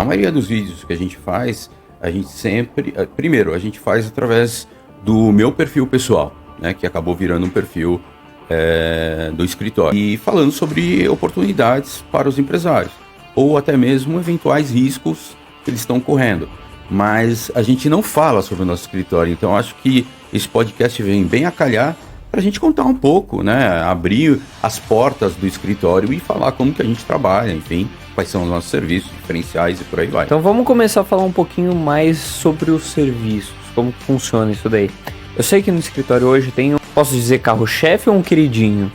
maioria dos vídeos que a gente faz, a gente sempre... Primeiro, a gente faz através do meu perfil pessoal, né, que acabou virando um perfil do escritório. E falando sobre oportunidades para os empresários, ou até mesmo eventuais riscos que eles estão correndo. Mas a gente não fala sobre o nosso escritório, então acho que esse podcast vem bem a calhar para a gente contar um pouco, né? Abrir as portas do escritório e falar como que a gente trabalha, enfim, quais são os nossos serviços diferenciais e por aí vai. Então vamos começar a falar um pouquinho mais sobre os serviços, como funciona isso daí. Eu sei que no escritório hoje tem, posso dizer, carro-chefe ou um queridinho?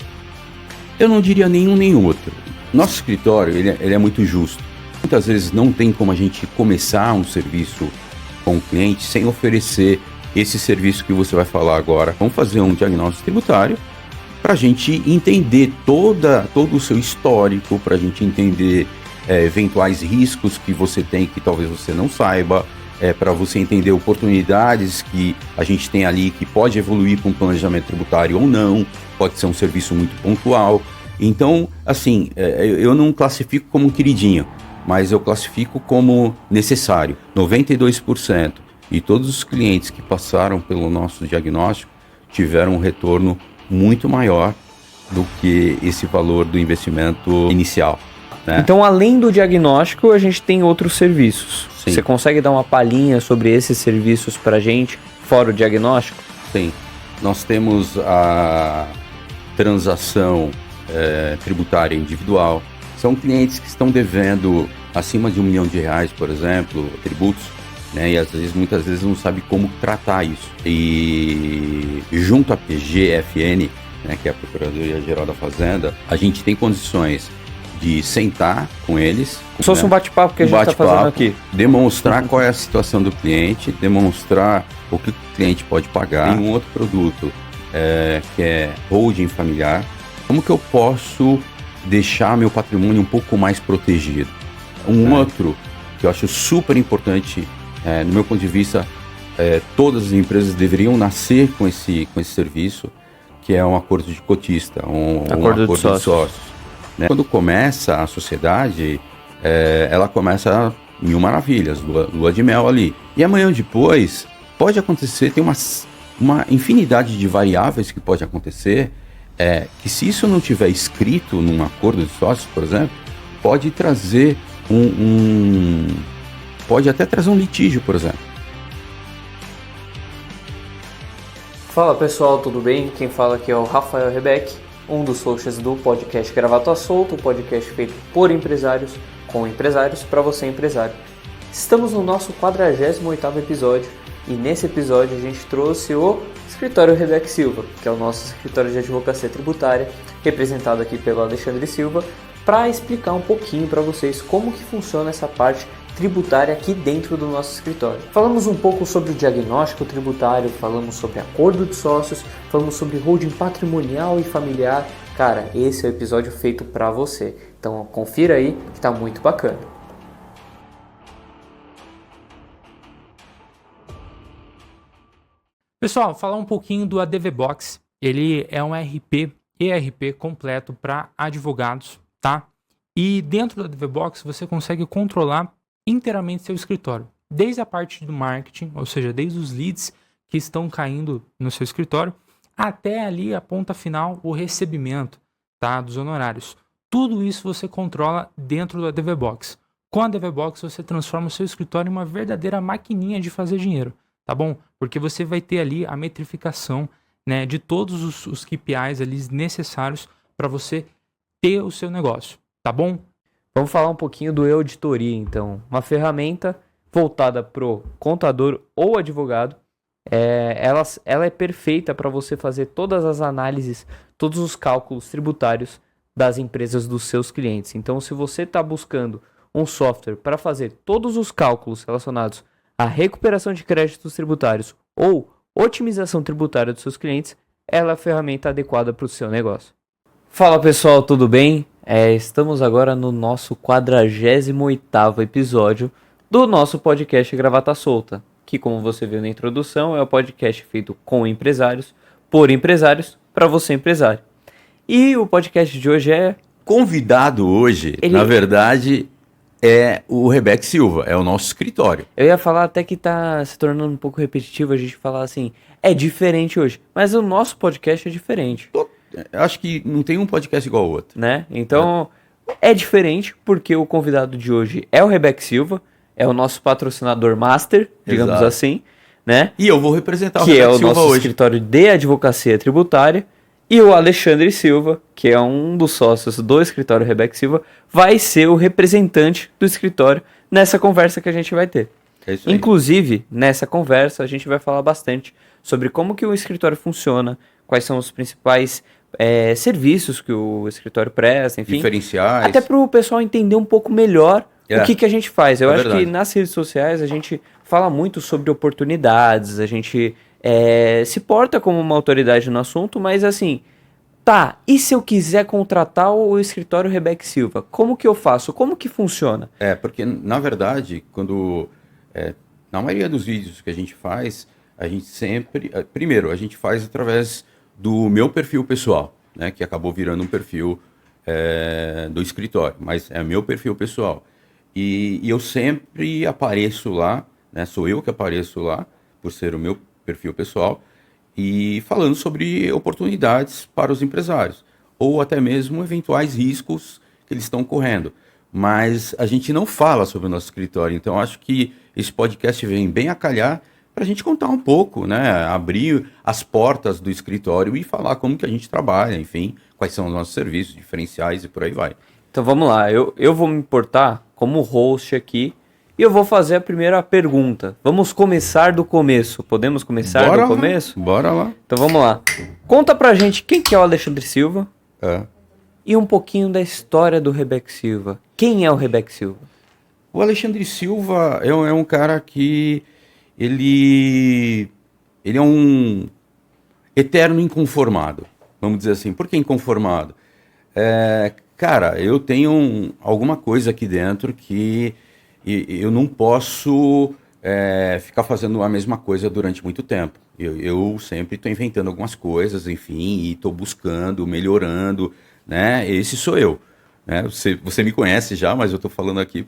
Eu não diria nenhum nem outro. Nosso escritório, ele é muito justo. Muitas vezes não tem como a gente começar um serviço com o cliente sem oferecer esse serviço que você vai falar agora. Vamos fazer um diagnóstico tributário para a gente entender todo o seu histórico, para a gente entender eventuais riscos que você tem que talvez você não saiba, para você entender oportunidades que a gente tem ali que pode evoluir para um planejamento tributário ou não, pode ser um serviço muito pontual. Então, assim, eu não classifico como um queridinho, mas eu classifico como necessário. 92%. E todos os clientes que passaram pelo nosso diagnóstico tiveram um retorno muito maior do que esse valor do investimento inicial, né? Então, além do diagnóstico, a gente tem outros serviços. Sim. Você consegue dar uma palhinha sobre esses serviços para a gente, fora o diagnóstico? Sim. Nós temos a transação tributária individual. São clientes que estão devendo acima de R$1 milhão, por exemplo, tributos, né? E muitas vezes não sabe como tratar isso. E junto à PGFN, né, que é a Procuradoria Geral da Fazenda, a gente tem condições de sentar com eles. Se fosse um bate-papo que a gente está fazendo aqui. Demonstrar qual é a situação do cliente, demonstrar o que o cliente pode pagar. Tem um outro produto que é holding familiar. Como que eu posso deixar meu patrimônio um pouco mais protegido? Outro que eu acho super importante, no meu ponto de vista, todas as empresas deveriam nascer com esse serviço, que é um acordo de cotista, um acordo de sócios. Né? Quando começa a sociedade, ela começa mil maravilhas, lua de mel ali. E amanhã depois, pode acontecer, tem uma infinidade de variáveis que pode acontecer, que se isso não tiver escrito num acordo de sócios, por exemplo, pode trazer pode até trazer um litígio, por exemplo. Fala pessoal, tudo bem? Quem fala aqui é o Rafael Rebeck, um dos hosts do podcast Gravata Solta, o podcast feito por empresários, com empresários, para você empresário. Estamos no nosso 48º episódio e nesse episódio a gente trouxe o Escritório Rebeck Silva, que é o nosso escritório de advocacia tributária, representado aqui pelo Alexandre Silva, para explicar um pouquinho para vocês como que funciona essa parte tributária aqui dentro do nosso escritório. Falamos um pouco sobre o diagnóstico tributário, falamos sobre acordo de sócios, falamos sobre holding patrimonial e familiar. Cara, esse é o episódio feito para você. Então confira aí que tá muito bacana. Pessoal, falar um pouquinho do ADVBox. Ele é um ERP completo para advogados, tá? E dentro do ADVBox você consegue controlar inteiramente seu escritório. Desde a parte do marketing, ou seja, desde os leads que estão caindo no seu escritório, até ali a ponta final, o recebimento, tá, dos honorários. Tudo isso você controla dentro do ADVBox. Com a ADVBox você transforma o seu escritório em uma verdadeira maquininha de fazer dinheiro, tá bom? Porque você vai ter ali a metrificação, né, de todos os KPIs ali necessários para você ter o seu negócio, tá bom? Vamos falar um pouquinho do e-auditoria, então. Uma ferramenta voltada para o contador ou advogado. Ela é perfeita para você fazer todas as análises, todos os cálculos tributários das empresas dos seus clientes. Então, se você está buscando um software para fazer todos os cálculos relacionados à recuperação de créditos tributários ou otimização tributária dos seus clientes, ela é a ferramenta adequada para o seu negócio. Fala pessoal, tudo bem? Estamos agora no nosso 48º episódio do nosso podcast Gravata Solta, que, como você viu na introdução, é o podcast feito com empresários, por empresários, para você empresário. E o podcast de hoje Convidado hoje, na verdade, é o Rebeca Silva, é o nosso escritório. Eu ia falar até que tá se tornando um pouco repetitivo a gente falar assim, é diferente hoje. Mas o nosso podcast é diferente, Acho que não tem um podcast igual ao outro. né? Então, é diferente porque o convidado de hoje é o Rebeca Silva, é o nosso patrocinador master, digamos Exato. assim, né? E eu vou representar o Que é Rebeca o Silva nosso hoje. escritório de advocacia tributária. E o Alexandre Silva, que é um dos sócios do escritório Rebeca Silva, vai ser o representante do escritório nessa conversa que a gente vai ter. É isso aí. Inclusive, nessa conversa, a gente vai falar bastante sobre como que o escritório funciona, quais são os principais serviços que o escritório presta, enfim. Diferenciais. Até para o pessoal entender um pouco melhor o que a gente faz. Eu É acho verdade. que nas redes sociais a gente fala muito sobre oportunidades, a gente se porta como uma autoridade no assunto, mas assim, tá, e se eu quiser contratar o escritório Rebeca Silva? Como que eu faço? Como que funciona? Porque na verdade, na maioria dos vídeos que a gente faz, a gente sempre, primeiro, a gente faz através do meu perfil pessoal, né, que acabou virando um perfil do escritório, mas é meu perfil pessoal. E eu sempre apareço lá, né, sou eu que apareço lá, por ser o meu perfil pessoal, e falando sobre oportunidades para os empresários, ou até mesmo eventuais riscos que eles estão correndo. Mas a gente não fala sobre o nosso escritório, então acho que esse podcast vem bem a calhar para a gente contar um pouco, né? Abrir as portas do escritório e falar como que a gente trabalha, enfim, quais são os nossos serviços diferenciais e por aí vai. Então vamos lá, eu vou me importar como host aqui e eu vou fazer a primeira pergunta. Vamos começar do começo. Podemos começar do começo? Bora lá. Então vamos lá. Conta pra gente quem que é o Alexandre Silva e um pouquinho da história do Rebeca Silva. Quem é o Rebeca Silva? O Alexandre Silva é um cara que ele é um eterno inconformado, vamos dizer assim. Por que inconformado? Cara, eu tenho alguma coisa aqui dentro que eu não posso ficar fazendo a mesma coisa durante muito tempo. Eu sempre estou inventando algumas coisas, enfim, e estou buscando, melhorando, né? Esse sou eu. Né? Você me conhece já, mas eu estou falando aqui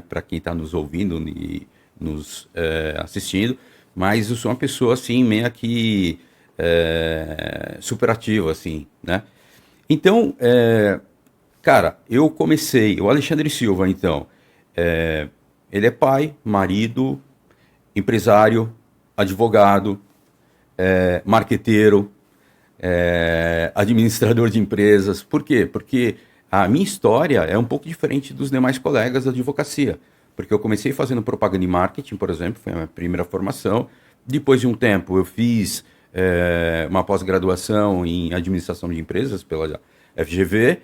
para quem está nos ouvindo e nos assistindo, mas eu sou uma pessoa assim, meio que superativa, assim, né? Então, cara, eu comecei, o Alexandre Silva, então, ele é pai, marido, empresário, advogado, marqueteiro, administrador de empresas. Por quê? Porque a minha história é um pouco diferente dos demais colegas da advocacia. Porque eu comecei fazendo propaganda e marketing, por exemplo, foi a minha primeira formação. Depois de um tempo, eu fiz uma pós-graduação em administração de empresas pela FGV.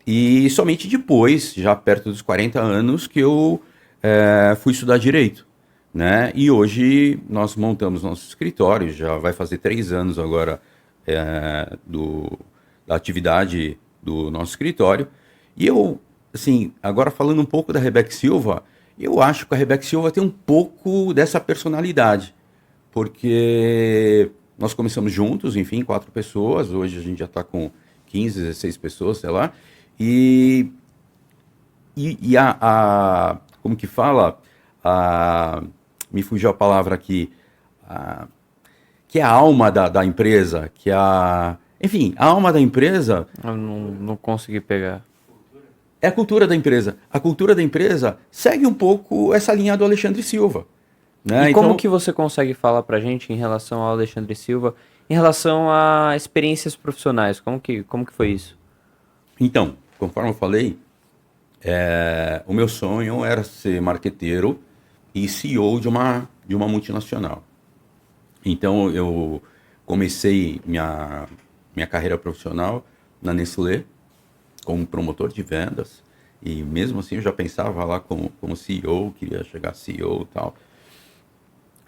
E somente depois, já perto dos 40 anos, que eu fui estudar Direito. Né? E hoje nós montamos nosso escritório, já vai fazer 3 anos agora da atividade do nosso escritório. E eu, assim, agora falando um pouco da Rebeca Silva, eu acho que a Rebeca Silva tem um pouco dessa personalidade, porque nós começamos juntos, enfim, 4 pessoas, hoje a gente já está com 15, 16 pessoas, sei lá, e como que fala, me fugiu a palavra aqui, que é a alma da empresa, enfim, a alma da empresa... Eu não consegui pegar. É a cultura da empresa. A cultura da empresa segue um pouco essa linha do Alexandre Silva. Né? E como que você consegue falar pra gente em relação ao Alexandre Silva, em relação a experiências profissionais? Como que foi isso? Então, conforme eu falei, o meu sonho era ser marqueteiro e CEO de uma multinacional. Então, eu comecei minha carreira profissional na Nestlé, como promotor de vendas, e mesmo assim eu já pensava lá como CEO, queria chegar a CEO e tal.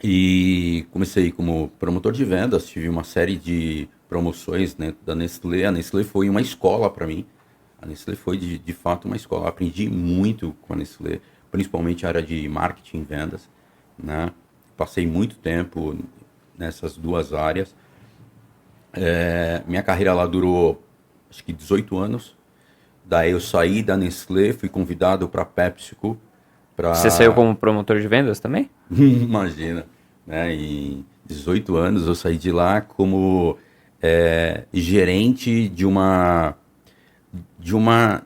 E comecei como promotor de vendas, tive uma série de promoções dentro da Nestlé. A Nestlé foi uma escola para mim, a Nestlé foi de fato uma escola. Eu aprendi muito com a Nestlé, principalmente a área de marketing e vendas, né? Passei muito tempo nessas 2 áreas. Minha carreira lá durou, acho que 18 anos. Daí eu saí da Nestlé, fui convidado para a PepsiCo. Você saiu como promotor de vendas também? Imagina, né? Em 18 anos eu saí de lá como gerente de uma...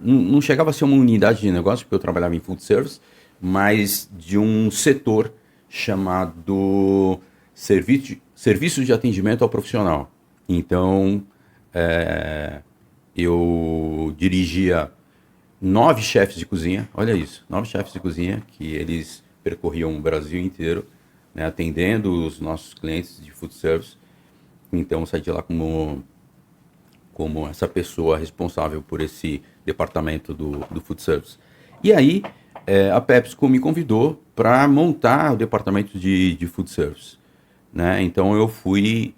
Não chegava a ser uma unidade de negócio, porque eu trabalhava em food service, mas de um setor chamado Serviços de Atendimento ao Profissional. Então, eu dirigia 9 chefes de cozinha, olha isso, 9 chefes de cozinha, que eles percorriam o Brasil inteiro, né, atendendo os nossos clientes de food service. Então, eu saí de lá como essa pessoa responsável por esse departamento do food service. E aí, a PepsiCo me convidou para montar o departamento de food service, né? Então, eu fui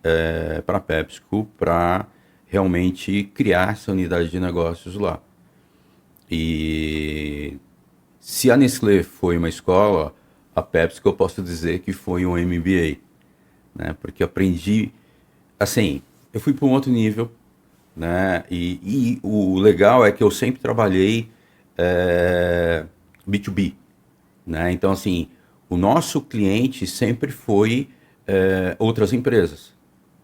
para a PepsiCo para realmente criar essa unidade de negócios lá. E se a Nestlé foi uma escola, a PepsiCo eu posso dizer que foi um MBA, né? Porque aprendi, assim, eu fui para um outro nível, né? E o legal é que eu sempre trabalhei B2B, né? Então, assim, o nosso cliente sempre foi outras empresas,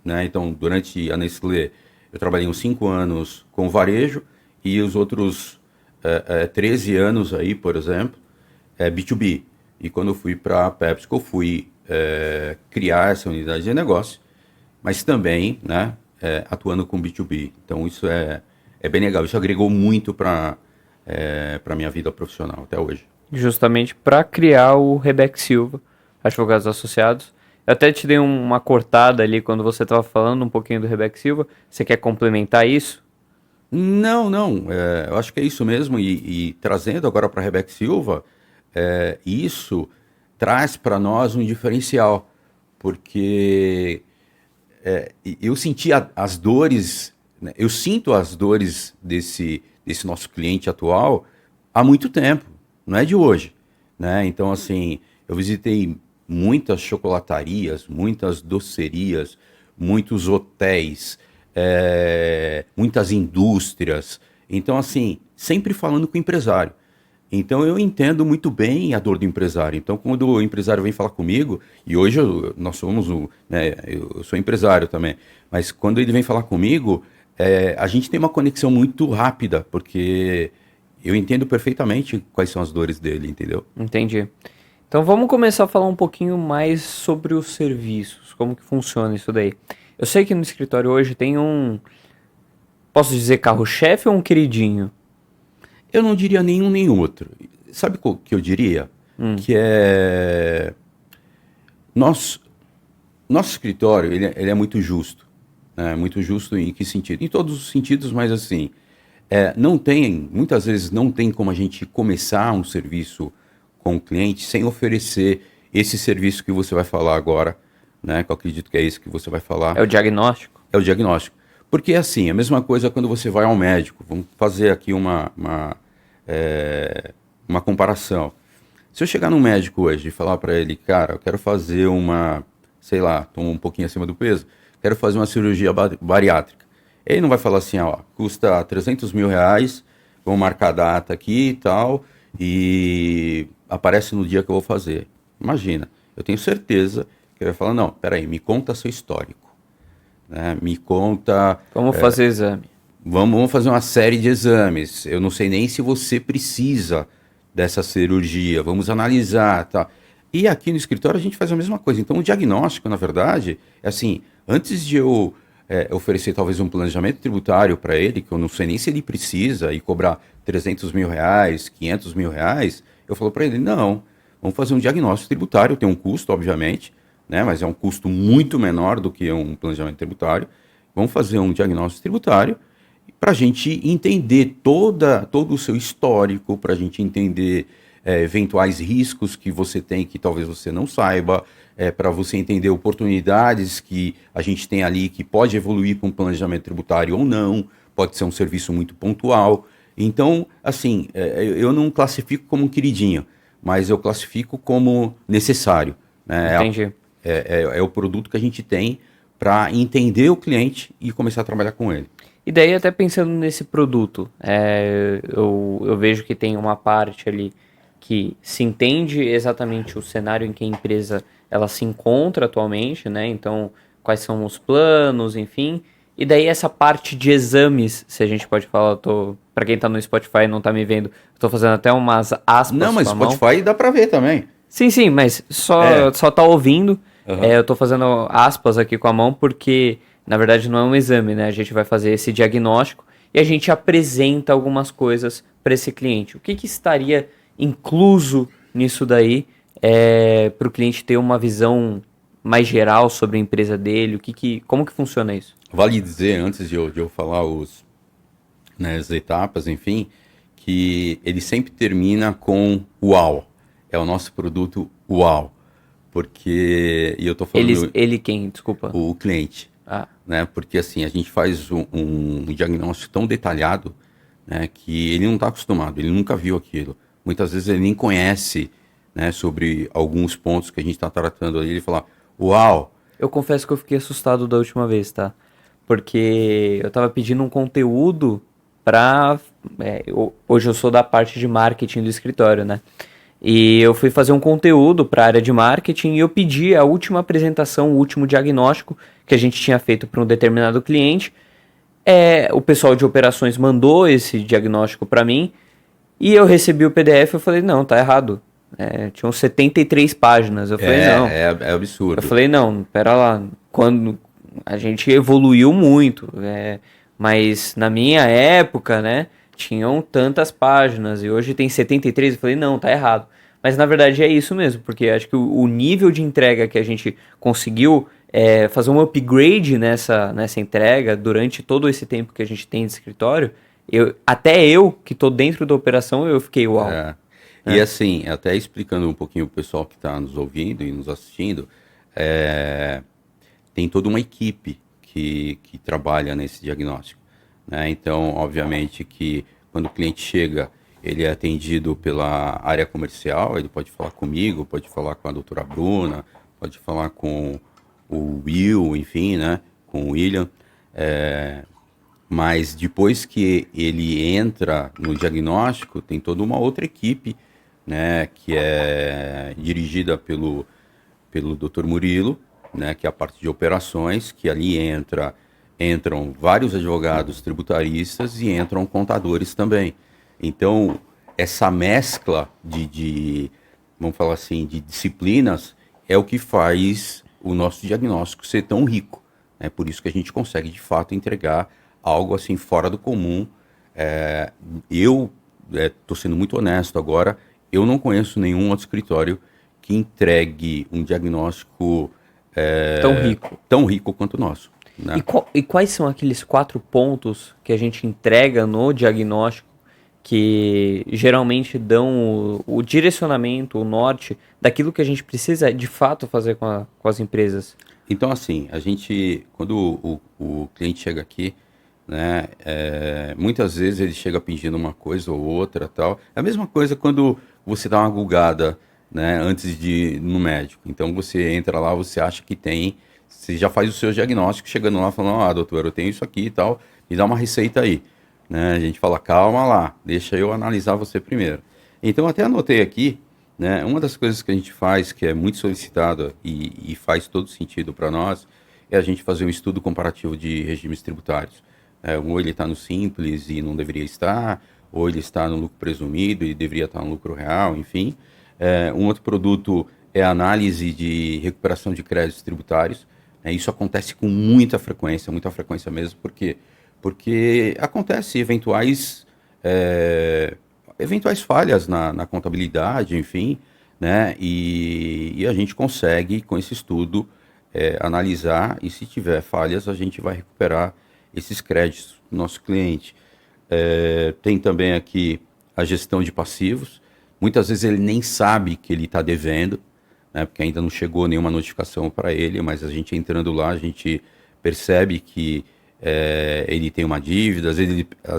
né? Então, durante a Nestlé, eu trabalhei uns 5 anos com varejo e os outros 13 anos aí, por exemplo, B2B. E quando eu fui para a PepsiCo, eu fui criar essa unidade de negócio, mas também, né, atuando com B2B. Então, isso é bem legal. Isso agregou muito para a minha vida profissional até hoje. Justamente para criar o Rebec Silva, Advogados Associados. Eu até te dei uma cortada ali quando você estava falando um pouquinho do Rebec Silva. Você quer complementar isso? Não. Eu acho que é isso mesmo. E trazendo agora para a Rebec Silva, isso traz para nós um diferencial, porque eu senti as dores, né? Eu sinto as dores desse nosso cliente atual há muito tempo, não é de hoje, né? Então, assim, eu visitei muitas chocolatarias, muitas docerias, muitos hotéis, muitas indústrias. Então, assim, sempre falando com o empresário. Então, eu entendo muito bem a dor do empresário. Então, quando o empresário vem falar comigo, e hoje nós somos, né, eu sou empresário também, mas quando ele vem falar comigo, a gente tem uma conexão muito rápida, porque eu entendo perfeitamente quais são as dores dele, entendeu? Entendi. Então, vamos começar a falar um pouquinho mais sobre os serviços, como que funciona isso daí. Eu sei que no escritório hoje tem posso dizer carro-chefe ou um queridinho? Eu não diria nenhum nem outro. Sabe o que eu diria? Que nosso escritório, ele é muito justo. Né? Muito justo em que sentido? Em todos os sentidos, mas assim, muitas vezes não tem como a gente começar um serviço com o cliente sem oferecer esse serviço que você vai falar agora, né? Que eu acredito que é esse que você vai falar. É o diagnóstico? É o diagnóstico. Porque assim, a mesma coisa quando você vai ao médico. Vamos fazer aqui uma comparação. Se eu chegar num médico hoje e falar para ele, cara, eu quero fazer sei lá, estou um pouquinho acima do peso, quero fazer uma cirurgia bariátrica. Ele não vai falar assim, ó, custa 300 mil reais, vamos marcar a data aqui e tal, e aparece no dia que eu vou fazer. Imagina, eu tenho certeza que ele vai falar, não, peraí, me conta seu histórico. Né? Me conta... Vamos fazer exame. Vamos fazer uma série de exames. Eu não sei nem se você precisa dessa cirurgia. Vamos analisar, tá? E aqui no escritório a gente faz a mesma coisa. Então o diagnóstico, na verdade, é assim, antes de eu oferecer talvez um planejamento tributário para ele, que eu não sei nem se ele precisa, e cobrar 300 mil reais, 500 mil reais, eu falo para ele, não, vamos fazer um diagnóstico tributário, tem um custo, obviamente, né? Mas é um custo muito menor do que um planejamento tributário. Vamos fazer um diagnóstico tributário para a gente entender todo o seu histórico, para a gente entender eventuais riscos que você tem que talvez você não saiba, para você entender oportunidades que a gente tem ali que pode evoluir para um planejamento tributário ou não, pode ser um serviço muito pontual. Então, assim, eu não classifico como um queridinho, mas eu classifico como necessário. Né? Entendi. É o produto que a gente tem para entender o cliente e começar a trabalhar com ele. E daí, até pensando nesse produto, eu vejo que tem uma parte ali que se entende exatamente o cenário em que a empresa ela se encontra atualmente, né? Então, quais são os planos, enfim. E daí essa parte de exames, se a gente pode falar, para quem tá no Spotify e não tá me vendo, eu tô fazendo até umas aspas Não, mas com a mão. Spotify dá para ver também. Sim, mas só tá ouvindo. Uhum. Eu tô fazendo aspas aqui com a mão porque, na verdade, não é um exame, né? A gente vai fazer esse diagnóstico e a gente apresenta algumas coisas para esse cliente. O que estaria incluso nisso daí para o cliente ter uma visão mais geral sobre a empresa dele? Como que funciona isso? Vale dizer, antes de eu falar as etapas, enfim, que ele sempre termina com uau. É o nosso produto uau. Porque, e eu tô falando... Ele quem? Desculpa. O cliente. Ah. Né? Porque assim, a gente faz um diagnóstico tão detalhado, né, que ele não está acostumado, ele nunca viu aquilo. Muitas vezes ele nem conhece, né, sobre alguns pontos que a gente está tratando ali. Ele fala, uau! Eu confesso que eu fiquei assustado da última vez, tá? Porque eu tava pedindo um conteúdo hoje eu sou da parte de marketing do escritório, né? E eu fui fazer um conteúdo para a área de marketing e eu pedi a última apresentação, o último diagnóstico que a gente tinha feito para um determinado cliente. O pessoal de operações mandou esse diagnóstico para mim e eu recebi o PDF e eu falei, não, tá errado. Tinham 73 páginas. Eu falei, não. É absurdo. Eu falei, não, pera lá. Quando a gente evoluiu muito, mas na minha época, né, tinham tantas páginas e hoje tem 73. Eu falei, não, tá errado. Mas na verdade é isso mesmo, porque acho que o nível de entrega que a gente conseguiu fazer um upgrade nessa entrega durante todo esse tempo que a gente tem de escritório, até eu, que tô dentro da operação, eu fiquei uau. E assim, até explicando um pouquinho o pessoal que está nos ouvindo e nos assistindo, tem toda uma equipe que trabalha nesse diagnóstico, né? Então, obviamente que quando o cliente chega, ele é atendido pela área comercial, ele pode falar comigo, pode falar com a doutora Bruna, pode falar com o Will, enfim, né? Com o William. Mas depois que ele entra no diagnóstico, tem toda uma outra equipe, né? Que é dirigida pelo Dr. Murilo, né? Que é a parte de operações, que ali entram vários advogados tributaristas e entram contadores também. Então, essa mescla vamos falar assim, de disciplinas é o que faz o nosso diagnóstico ser tão rico. É por isso que a gente consegue, de fato, entregar algo assim fora do comum. Eu estou sendo muito honesto agora, eu não conheço nenhum outro escritório que entregue um diagnóstico tão rico quanto o nosso. Né? E quais são aqueles 4 pontos que a gente entrega no diagnóstico que geralmente dão o direcionamento, o norte daquilo que a gente precisa de fato fazer com as empresas? Então, assim, a gente, quando o cliente chega aqui, né, muitas vezes ele chega pedindo uma coisa ou outra, tal. É a mesma coisa quando você dá uma gulgada, né, antes de ir no médico. Então, você entra lá, você acha que tem, você já faz o seu diagnóstico, chegando lá falando, doutor, eu tenho isso aqui e tal, me dá uma receita aí. Né? A gente fala, calma lá, deixa eu analisar você primeiro. Então, até anotei aqui, né, uma das coisas que a gente faz, que é muito solicitada e faz todo sentido para nós, é a gente fazer um estudo comparativo de regimes tributários. Ou ele está no simples e não deveria estar, ou ele está no lucro presumido e deveria estar no lucro real, enfim. Um outro produto é a análise de recuperação de créditos tributários. Isso acontece com muita frequência mesmo, porque acontece eventuais falhas na contabilidade, enfim, né? E a gente consegue, com esse estudo, analisar, e se tiver falhas, a gente vai recuperar esses créditos do nosso cliente. Tem também aqui a gestão de passivos. Muitas vezes ele nem sabe que ele está devendo, né? Porque ainda não chegou nenhuma notificação para ele, mas a gente entrando lá, a gente percebe que ele tem uma dívida, às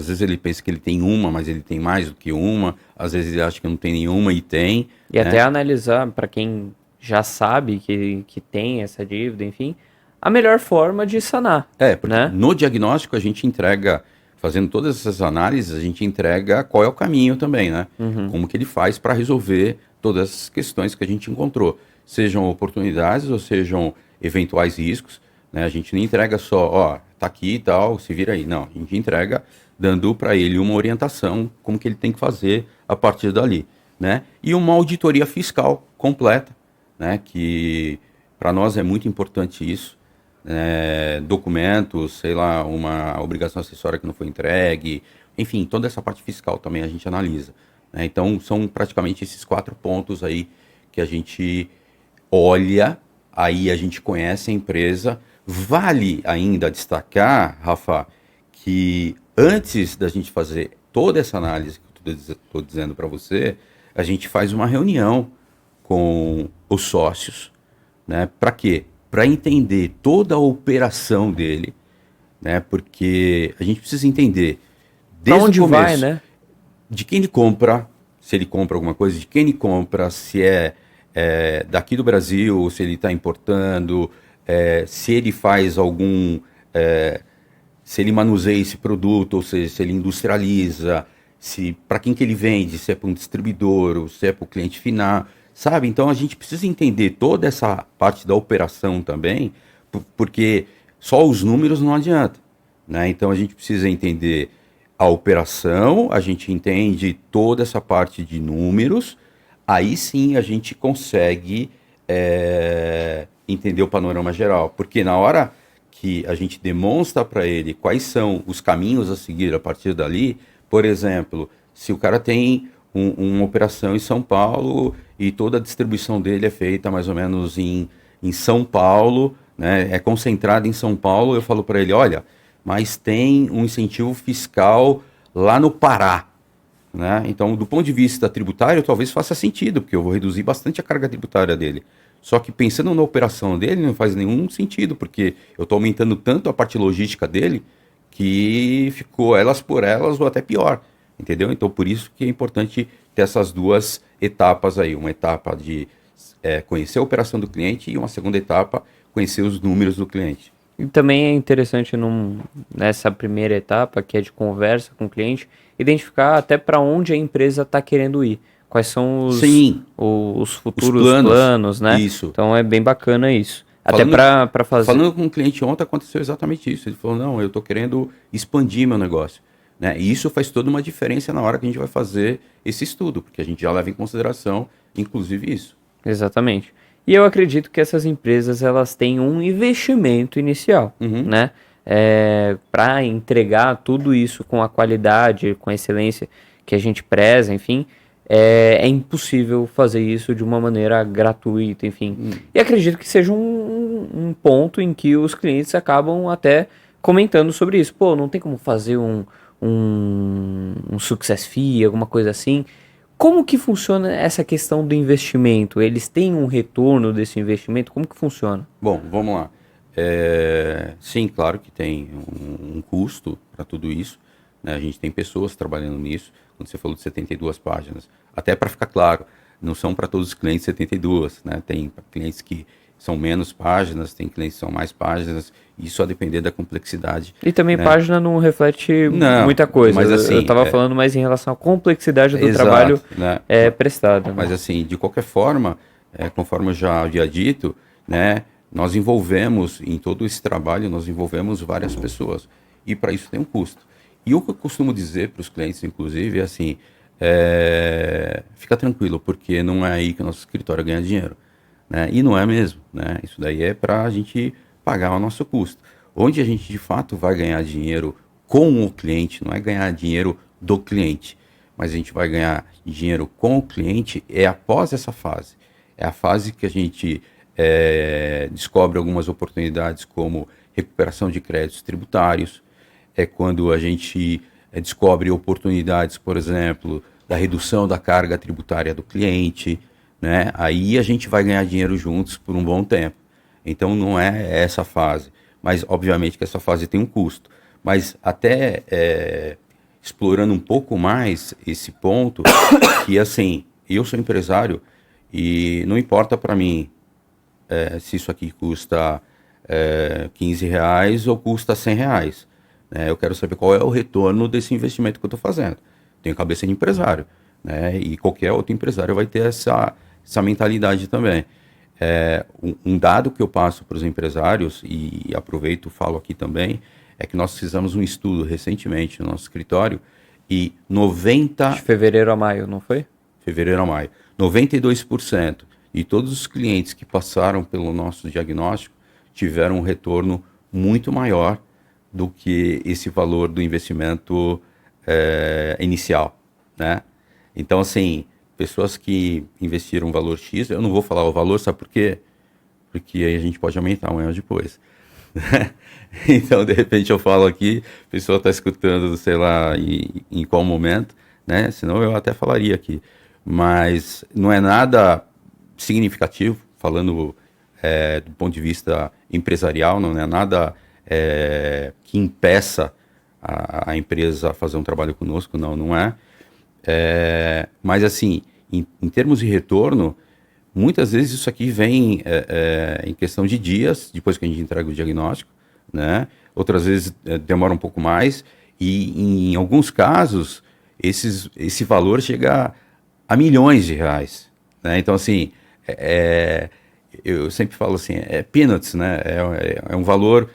vezes ele pensa que ele tem uma, mas ele tem mais do que uma, às vezes ele acha que não tem nenhuma e tem. E até analisar, para quem já sabe que tem essa dívida, enfim, a melhor forma de sanar. Porque né? no diagnóstico a gente entrega, fazendo todas essas análises, a gente entrega qual é o caminho também, né? Como que ele faz para resolver todas as questões que a gente encontrou, sejam oportunidades ou sejam eventuais riscos, né? A gente não entrega só, tá aqui e tal, se vira aí. Não, a gente entrega dando para ele uma orientação, como que ele tem que fazer a partir dali, né? E uma auditoria fiscal completa, né? Que para nós é muito importante isso. Documentos, sei lá, uma obrigação acessória que não foi entregue, enfim, toda essa parte fiscal também a gente analisa, né? Então são praticamente esses 4 pontos aí que a gente olha, aí a gente conhece a empresa. Vale ainda destacar, Rafa, que antes da gente fazer toda essa análise que eu estou dizendo para você, a gente faz uma reunião com os sócios, né? Para quê? Para entender toda a operação dele, né? Porque a gente precisa entender desde onde o começo, vai, né? de quem ele compra, se ele compra alguma coisa, de quem ele compra, se é daqui do Brasil, se ele está importando, se ele faz algum, se ele manuseia esse produto, ou seja, se ele industrializa, se para quem que ele vende, se é para um distribuidor, ou se é para o cliente final. Sabe? Então a gente precisa entender toda essa parte da operação também, porque só os números não adianta, né? Então a gente precisa entender a operação, a gente entende toda essa parte de números, aí sim a gente consegue entender o panorama geral, porque na hora que a gente demonstra para ele quais são os caminhos a seguir a partir dali, por exemplo, se o cara tem uma operação em São Paulo e toda a distribuição dele é feita mais ou menos em São Paulo, né? É concentrada em São Paulo, eu falo para ele, olha, mas tem um incentivo fiscal lá no Pará, né? Então, do ponto de vista tributário, talvez faça sentido, porque eu vou reduzir bastante a carga tributária dele. Só que pensando na operação dele, não faz nenhum sentido, porque eu estou aumentando tanto a parte logística dele que ficou elas por elas ou até pior. Entendeu? Então, por isso que é importante ter essas 2 etapas aí. Uma etapa de conhecer a operação do cliente e uma segunda etapa, conhecer os números do cliente. E também é interessante nessa primeira etapa, que é de conversa com o cliente, identificar até para onde a empresa está querendo ir. Quais são os futuros planos, né? Isso. Então é bem bacana isso. Até para fazer... Falando com um cliente ontem, aconteceu exatamente isso. Ele falou, não, eu estou querendo expandir meu negócio. Né? E isso faz toda uma diferença na hora que a gente vai fazer esse estudo, porque a gente já leva em consideração, inclusive, isso. Exatamente. E eu acredito que essas empresas elas têm um investimento inicial, né? Para entregar tudo isso com a qualidade, com a excelência que a gente preza, enfim, é impossível fazer isso de uma maneira gratuita, enfim. E acredito que seja um ponto em que os clientes acabam até comentando sobre isso. Pô, não tem como fazer um success fee, alguma coisa assim. Como que funciona essa questão do investimento? Eles têm um retorno desse investimento? Como que funciona? Bom, vamos lá. Sim, claro que tem um custo para tudo isso, né? A gente tem pessoas trabalhando nisso. Quando você falou de 72 páginas, até para ficar claro, não são para todos os clientes 72, né? Tem clientes que são menos páginas, tem clientes que são mais páginas, isso a depender da complexidade. E também, né? Página não reflete muita coisa, mas assim, eu estava falando mais em relação à complexidade do trabalho, né? Prestado. Né? Mas assim, de qualquer forma, conforme eu já havia dito, né, nós envolvemos, em todo esse trabalho, nós envolvemos várias pessoas, e para isso tem um custo. E o que eu costumo dizer para os clientes, inclusive, é assim, fica tranquilo, porque não é aí que o nosso escritório ganha dinheiro. Né? E não é mesmo, né? Isso daí é para a gente pagar o nosso custo. Onde a gente de fato vai ganhar dinheiro com o cliente, não é ganhar dinheiro do cliente, mas a gente vai ganhar dinheiro com o cliente após essa fase. É a fase que a gente descobre algumas oportunidades como recuperação de créditos tributários, é quando a gente descobre oportunidades, por exemplo, da redução da carga tributária do cliente, né? Aí a gente vai ganhar dinheiro juntos por um bom tempo. Então não é essa fase, mas obviamente que essa fase tem um custo. Mas até explorando um pouco mais esse ponto, que assim, eu sou empresário e não importa para mim se isso aqui custa R$ 15 ou custa R$ 100. Né? Eu quero saber qual é o retorno desse investimento que eu estou fazendo. Tenho cabeça de empresário, né? E qualquer outro empresário vai ter essa mentalidade também. Um dado que eu passo para os empresários, e aproveito e falo aqui também, é que nós fizemos um estudo recentemente no nosso escritório e De fevereiro a maio, não foi? fevereiro a maio, 92% de todos os clientes que passaram pelo nosso diagnóstico tiveram um retorno muito maior do que esse valor do investimento inicial, né? Então, assim, pessoas que investiram um valor X, eu não vou falar o valor, sabe por quê? Porque aí a gente pode aumentar amanhã ou depois. Então, de repente, eu falo aqui, a pessoa está escutando, sei lá, em qual momento, né? Senão eu até falaria aqui. Mas não é nada significativo, falando do ponto de vista empresarial, não é nada que impeça a empresa a fazer um trabalho conosco, não é. Mas assim, em termos de retorno, muitas vezes isso aqui vem em questão de dias, depois que a gente entrega o diagnóstico, né? Outras vezes demora um pouco mais, e em alguns casos, esse valor chega a milhões de reais, né? Então, assim, eu sempre falo assim, peanuts, né? É um valor...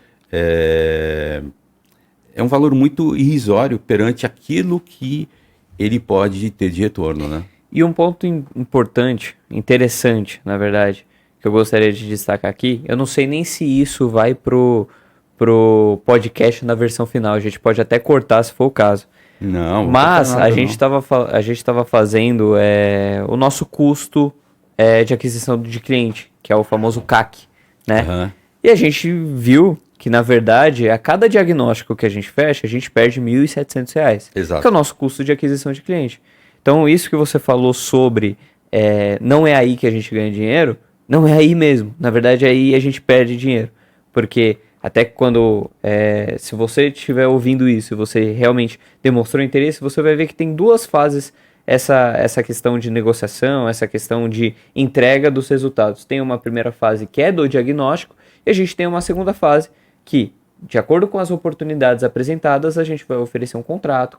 É um valor muito irrisório perante aquilo que ele pode ter de retorno, né? E um ponto importante, interessante, na verdade, que eu gostaria de destacar aqui, eu não sei nem se isso vai pro podcast na versão final, a gente pode até cortar se for o caso. Não, Mas nada, a gente estava fazendo o nosso custo de aquisição de cliente, que é o famoso CAC, né? Uhum. E a gente viu que, na verdade, a cada diagnóstico que a gente fecha, a gente perde R$ 1.700, Exato. que é o nosso custo de aquisição de cliente. Então, isso que você falou sobre não é aí que a gente ganha dinheiro, não é aí mesmo. Na verdade, aí a gente perde dinheiro. Porque até quando, se você estiver ouvindo isso e você realmente demonstrou interesse, você vai ver que tem duas fases essa questão de negociação, essa questão de entrega dos resultados. Tem uma primeira fase que é do diagnóstico e a gente tem uma segunda fase que, de acordo com as oportunidades apresentadas, a gente vai oferecer um contrato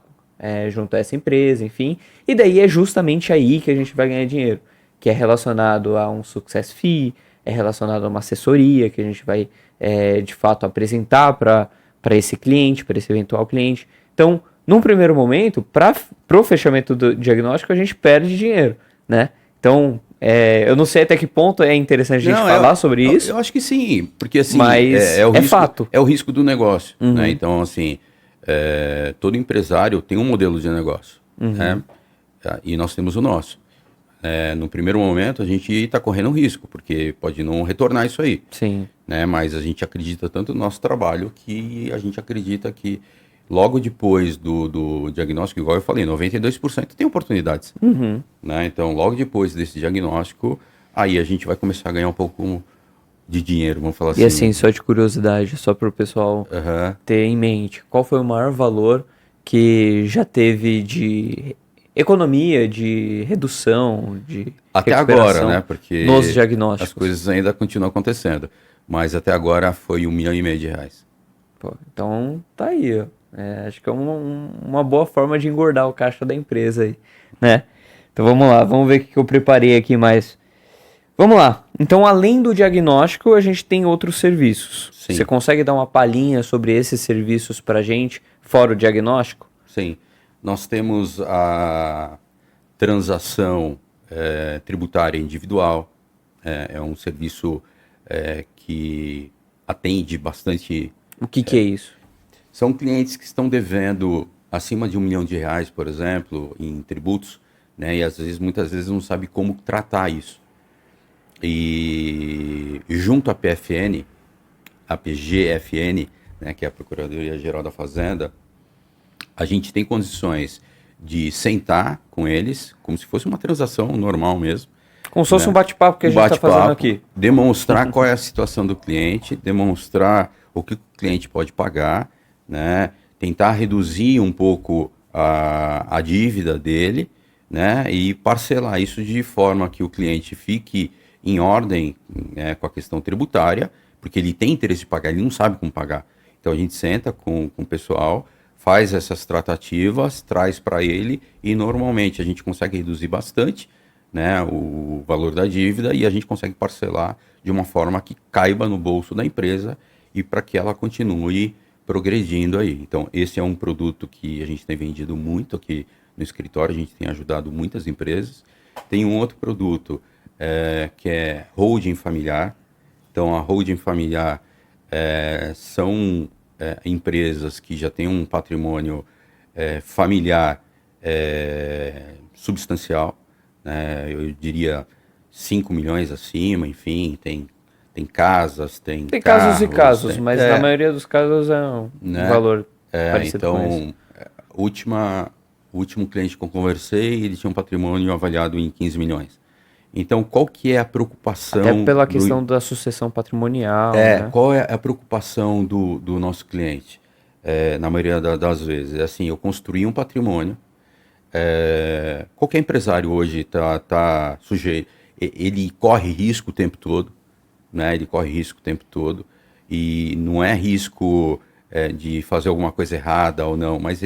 junto a essa empresa, enfim. E daí é justamente aí que a gente vai ganhar dinheiro, que é relacionado a um success fee, é relacionado a uma assessoria que a gente vai, de fato, apresentar para esse cliente, para esse eventual cliente. Então, num primeiro momento, para o fechamento do diagnóstico, a gente perde dinheiro, né? Então, eu não sei até que ponto é interessante a gente falar sobre isso. Eu acho que sim, porque assim, mas o risco, fato. É o risco do negócio, Uhum. né? Então, assim, todo empresário tem um modelo de negócio, né? E nós temos o nosso. No primeiro momento, a gente está correndo um risco, porque pode não retornar isso aí. Sim. Né? Mas a gente acredita tanto no nosso trabalho que a gente acredita que logo depois do diagnóstico, igual eu falei, 92% tem oportunidades. Uhum. Né? Então, logo depois desse diagnóstico, aí a gente vai começar a ganhar um pouco de dinheiro, vamos falar assim. E assim, só de curiosidade, só para o pessoal ter em mente, qual foi o maior valor que já teve de economia, de redução, de até agora, né? Porque nos diagnósticos. as coisas ainda continuam acontecendo. Mas até agora foi R$ 1,5 milhão. Pô, então, tá aí, ó. Acho que é uma boa forma de engordar o caixa da empresa aí, né? Então vamos lá, vamos ver o que eu preparei aqui mais. Vamos lá. Então, além do diagnóstico, a gente tem outros serviços. Sim. Você consegue dar uma palhinha sobre esses serviços pra gente, fora o diagnóstico? Sim. Nós temos a transação tributária individual. É um serviço que atende bastante. O que é isso? São clientes que estão devendo acima de R$ 1 milhão, por exemplo, em tributos, né? E às vezes, muitas vezes, não sabe como tratar isso. E junto à PFN, a PGFN, né, que é a Procuradoria-Geral da Fazenda, a gente tem condições de sentar com eles, como se fosse uma transação normal mesmo. Como se fosse um bate-papo que a gente está fazendo aqui. Demonstrar qual é a situação do cliente, demonstrar o que o cliente pode pagar, né? Tentar reduzir um pouco a dívida dele, né? E parcelar isso de forma que o cliente fique em ordem, né, com a questão tributária, porque ele tem interesse de pagar, ele não sabe como pagar. Então a gente senta com o pessoal, faz essas tratativas, traz para ele e normalmente a gente consegue reduzir bastante, né, o valor da dívida e a gente consegue parcelar de uma forma que caiba no bolso da empresa e para que ela continue progredindo aí. Então esse é um produto que a gente tem vendido muito aqui no escritório, a gente tem ajudado muitas empresas. Tem um outro produto que é holding familiar. Então a holding familiar são empresas que já têm um patrimônio familiar substancial, né? Eu diria 5 milhões acima, enfim, tem casas, tem casos e carros, casos, mas na maioria dos casos é um né? valor parecido com isso. Então, o último cliente que eu conversei, ele tinha um patrimônio avaliado em 15 milhões. Então, qual que é a preocupação... Até pela questão da sucessão patrimonial, né? Qual é a preocupação do nosso cliente? Na maioria das vezes, assim, eu construí um patrimônio, qualquer empresário hoje tá sujeito, ele corre risco o tempo todo, né? Ele corre risco o tempo todo, e não é risco de fazer alguma coisa errada ou não, mas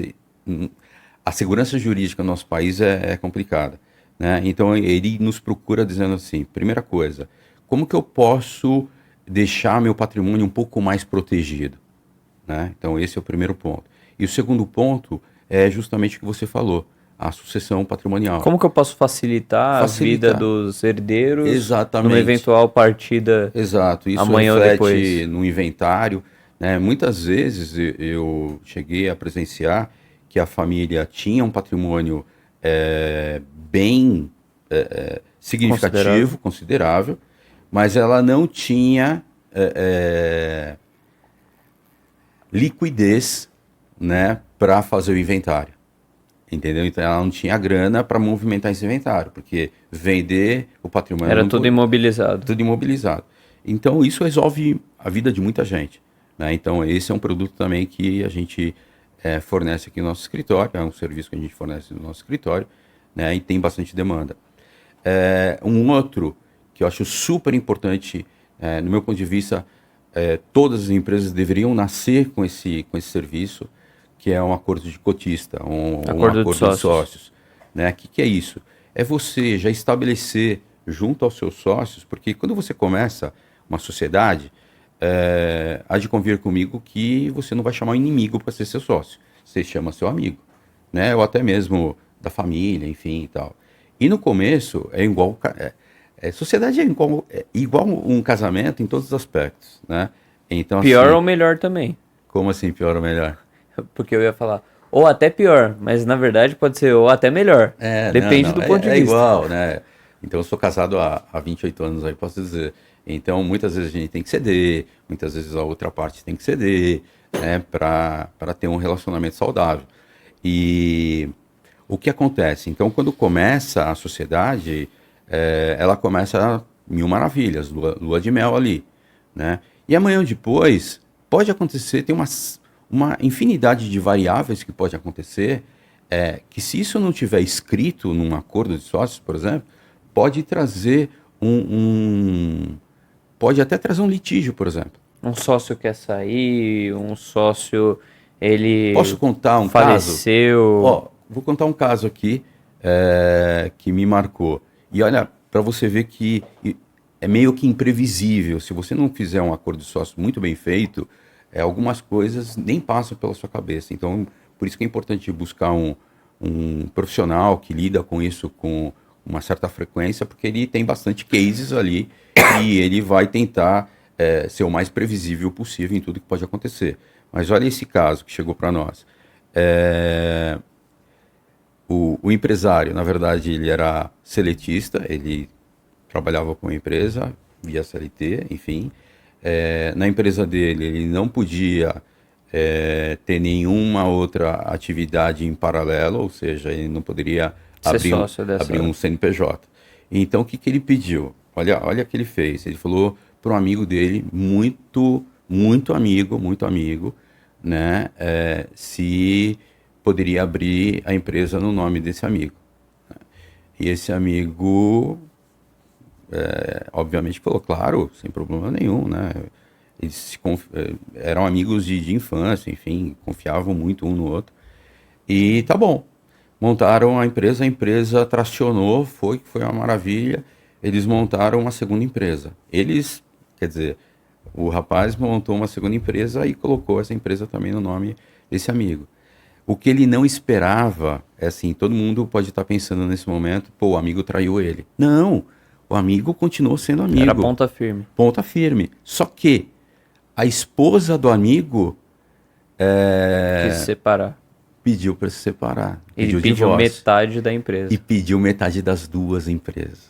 a segurança jurídica no nosso país é complicada, né? Então ele nos procura dizendo assim, primeira coisa, como que eu posso deixar meu patrimônio um pouco mais protegido, né? Então esse é o primeiro ponto. E o segundo ponto é justamente o que você falou, a sucessão patrimonial. Como que eu posso facilitar a vida dos herdeiros numa eventual partida Isso amanhã ou depois? reflete no inventário, né? Muitas vezes eu cheguei a presenciar que a família tinha um patrimônio bem significativo, considerável, mas ela não tinha liquidez, né, para fazer o inventário. Entendeu? Então ela não tinha grana para movimentar esse inventário, porque vender o patrimônio... Era tudo imobilizado. Tudo imobilizado. Então isso resolve a vida de muita gente, né? Então esse é um produto também que a gente fornece aqui no nosso escritório, é um serviço que a gente fornece no nosso escritório, né? E tem bastante demanda. Um outro que eu acho super importante, no meu ponto de vista, todas as empresas deveriam nascer com esse serviço, que é um acordo de cotista, um acordo de sócios. Né? O que é isso? É você já estabelecer junto aos seus sócios, porque quando você começa uma sociedade, há de convir comigo que você não vai chamar o inimigo para ser seu sócio, você chama seu amigo, né? Ou até mesmo da família, enfim e tal. E no começo é igual... sociedade é igual um casamento em todos os aspectos, né? Então, pior assim, ou melhor também? Como assim pior ou melhor? Porque eu ia falar, ou até pior, mas na verdade pode ser ou até melhor. Depende do ponto de vista. É igual, né? Então eu sou casado há 28 anos aí, posso dizer. Então muitas vezes a gente tem que ceder, muitas vezes a outra parte tem que ceder, né? Para ter um relacionamento saudável. E o que acontece? Então quando começa a sociedade, ela começa mil maravilhas, lua de mel ali, né? E amanhã ou depois pode acontecer, tem uma infinidade de variáveis que pode acontecer, que se isso não tiver escrito num acordo de sócios, por exemplo, pode trazer pode até trazer um litígio, por exemplo. Um sócio quer sair, um sócio, ele Posso contar um faleceu. caso? Vou contar um caso aqui que me marcou. E olha, para você ver que é meio que imprevisível. Se você não fizer um acordo de sócios muito bem feito, algumas coisas nem passam pela sua cabeça. Então, por isso que é importante buscar um profissional que lida com isso com uma certa frequência, porque ele tem bastante cases ali e ele vai tentar ser o mais previsível possível em tudo que pode acontecer. Mas olha esse caso que chegou para nós. O empresário, na verdade, ele era seletista, ele trabalhava com uma empresa via CLT, enfim. Na empresa dele, ele não podia ter nenhuma outra atividade em paralelo, ou seja, ele não poderia abrir um CNPJ. Então, o que ele pediu? Olha o que ele fez. Ele falou para um amigo dele, muito amigo, né, se poderia abrir a empresa no nome desse amigo. E esse amigo... obviamente falou, claro, sem problema nenhum, né? eram amigos de infância, enfim, confiavam muito um no outro. E tá bom, montaram a empresa tracionou, foi uma maravilha. Eles montaram uma segunda empresa. Quer dizer, o rapaz montou uma segunda empresa e colocou essa empresa também no nome desse amigo. O que ele não esperava, é assim, todo mundo pode estar pensando nesse momento, pô, o amigo traiu ele. Não, o amigo continuou sendo amigo. Era ponta firme. Ponta firme. Só que a esposa do amigo Quis se separar. pediu para se separar. Ele pediu divórcio. metade da empresa. E pediu metade das duas empresas.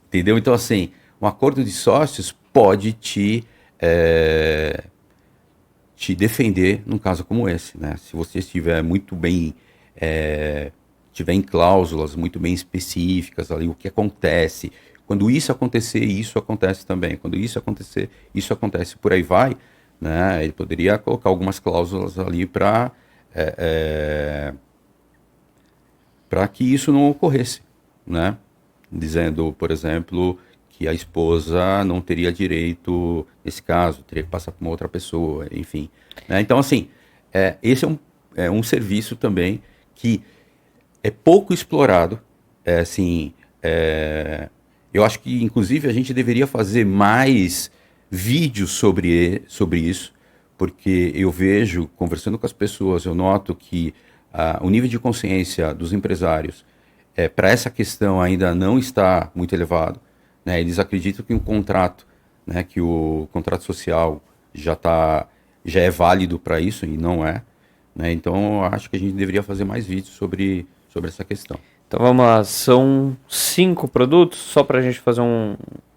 Entendeu? Então, assim, um acordo de sócios pode te defender num caso como esse, né? Se você estiver muito bem, tiver em cláusulas muito bem específicas ali, o que acontece. Quando isso acontecer, isso acontece também. Quando isso acontecer, isso acontece. Por aí vai, né? Ele poderia colocar algumas cláusulas ali para que isso não ocorresse, né? Dizendo, por exemplo, que a esposa não teria direito, nesse caso, teria que passar para uma outra pessoa, enfim. Né? Então, assim, esse é um serviço também que é pouco explorado. Eu acho que, inclusive, a gente deveria fazer mais vídeos sobre isso, porque eu vejo, conversando com as pessoas, eu noto que o nível de consciência dos empresários para essa questão ainda não está muito elevado. Né? Eles acreditam que né, que o contrato social já é válido para isso, e não é. Né? Então, eu acho que a gente deveria fazer mais vídeos sobre essa questão. Então vamos lá, são 5 produtos, só para a gente fazer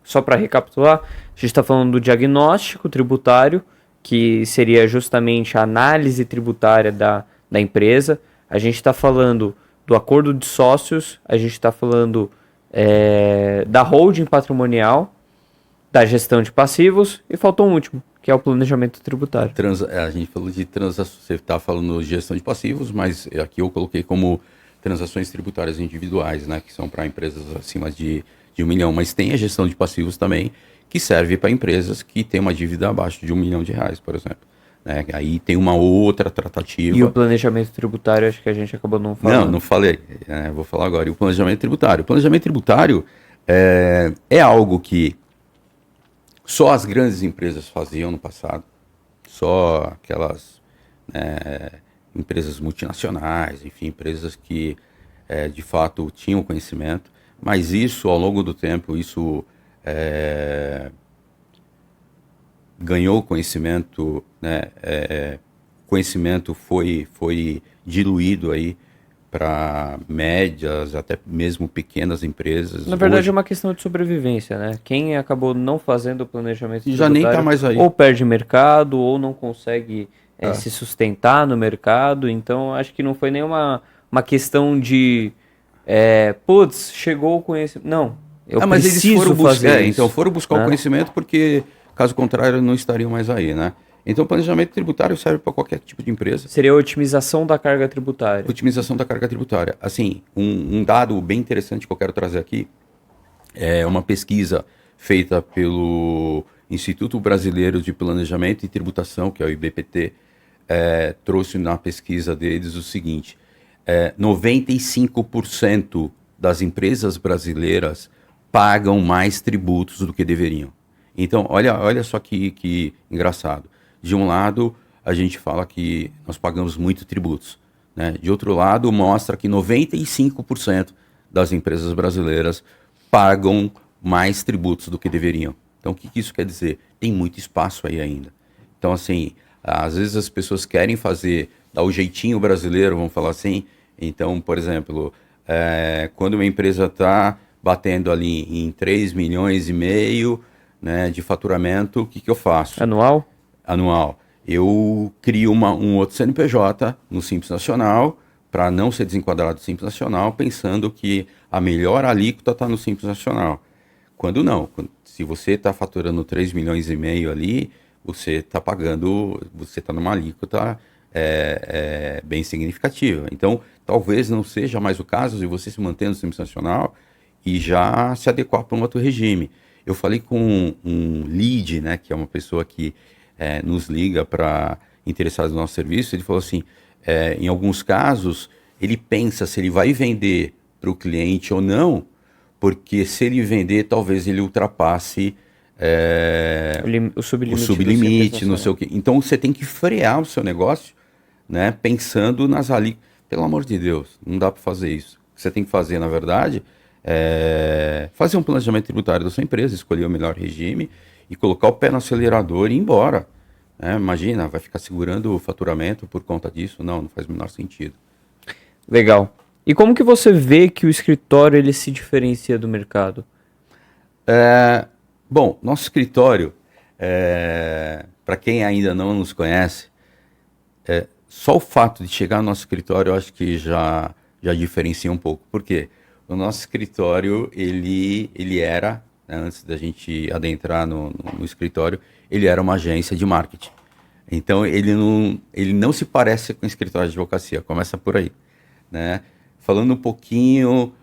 só para recapitular, a gente está falando do diagnóstico tributário, que seria justamente a análise tributária da empresa. A gente está falando do acordo de sócios, a gente está falando da holding patrimonial, da gestão de passivos, e faltou um último, que é o planejamento tributário. A gente falou de transações, você está falando de gestão de passivos, mas aqui eu coloquei como transações tributárias individuais, né, que são para empresas acima de 1 milhão, mas tem a gestão de passivos também, que serve para empresas que têm uma dívida abaixo de R$1 milhão, por exemplo. Né? Aí tem uma outra tratativa. E o planejamento tributário, acho que a gente acabou não falando. Não falei, vou falar agora. E o planejamento tributário? O planejamento tributário é algo que só as grandes empresas faziam no passado, só aquelas empresas multinacionais, enfim, empresas que de fato tinham conhecimento, mas isso, ao longo do tempo, isso ganhou conhecimento, né? Conhecimento foi diluído aí para médias, até mesmo pequenas empresas. Na verdade, é uma questão de sobrevivência, né? Quem acabou não fazendo o planejamento já nem está mais aí. Ou perde mercado, ou não consegue se sustentar no mercado. Então, acho que não foi nem uma questão de chegou o conhecimento. Não, mas eles foram fazer isso. Então foram buscar o conhecimento, porque caso contrário não estariam mais aí, né? Então o planejamento tributário serve para qualquer tipo de empresa. Seria a otimização da carga tributária. Otimização da carga tributária. Assim, um dado bem interessante que eu quero trazer aqui é uma pesquisa feita pelo Instituto Brasileiro de Planejamento e Tributação, que é o IBPT, trouxe na pesquisa deles o seguinte: 95% das empresas brasileiras pagam mais tributos do que deveriam. Então, olha só que engraçado. De um lado, a gente fala que nós pagamos muito tributos, né? De outro lado, mostra que 95% das empresas brasileiras pagam mais tributos do que deveriam. Então, o que isso quer dizer? Tem muito espaço aí ainda. Então, assim, às vezes as pessoas querem dar o jeitinho brasileiro, vamos falar assim. Então, por exemplo, quando uma empresa está batendo ali em 3,5 milhões, né, de faturamento, o que eu faço? Anual? Anual. Eu crio um outro CNPJ no Simples Nacional, para não ser desenquadrado do Simples Nacional, pensando que a melhor alíquota está no Simples Nacional. Quando não. Se você está faturando 3,5 milhões ali, você está numa alíquota bem significativa. Então, talvez não seja mais o caso de você se manter no Simples Nacional e já se adequar para um outro regime. Eu falei com um lead, né, que é uma pessoa que nos liga para interessados no nosso serviço, ele falou assim, em alguns casos, ele pensa se ele vai vender para o cliente ou não, porque se ele vender, talvez ele ultrapasse O sublimite. o sublimite, não sei o quê. Então você tem que frear o seu negócio, né, pensando nas ali. Pelo amor de Deus, não dá para fazer isso. O que você tem que fazer, na verdade, é fazer um planejamento tributário da sua empresa, escolher o melhor regime e colocar o pé no acelerador e ir embora. Né? Imagina, vai ficar segurando o faturamento por conta disso? Não faz o menor sentido. Legal. E como que você vê que o escritório ele se diferencia do mercado? Bom, nosso escritório, para quem ainda não nos conhece, só o fato de chegar no nosso escritório, eu acho que já diferencia um pouco. Por quê? O nosso escritório, ele era, né, antes da gente adentrar no escritório, ele era uma agência de marketing. Então, ele não se parece com o escritório de advocacia, começa por aí. Né? Falando um pouquinho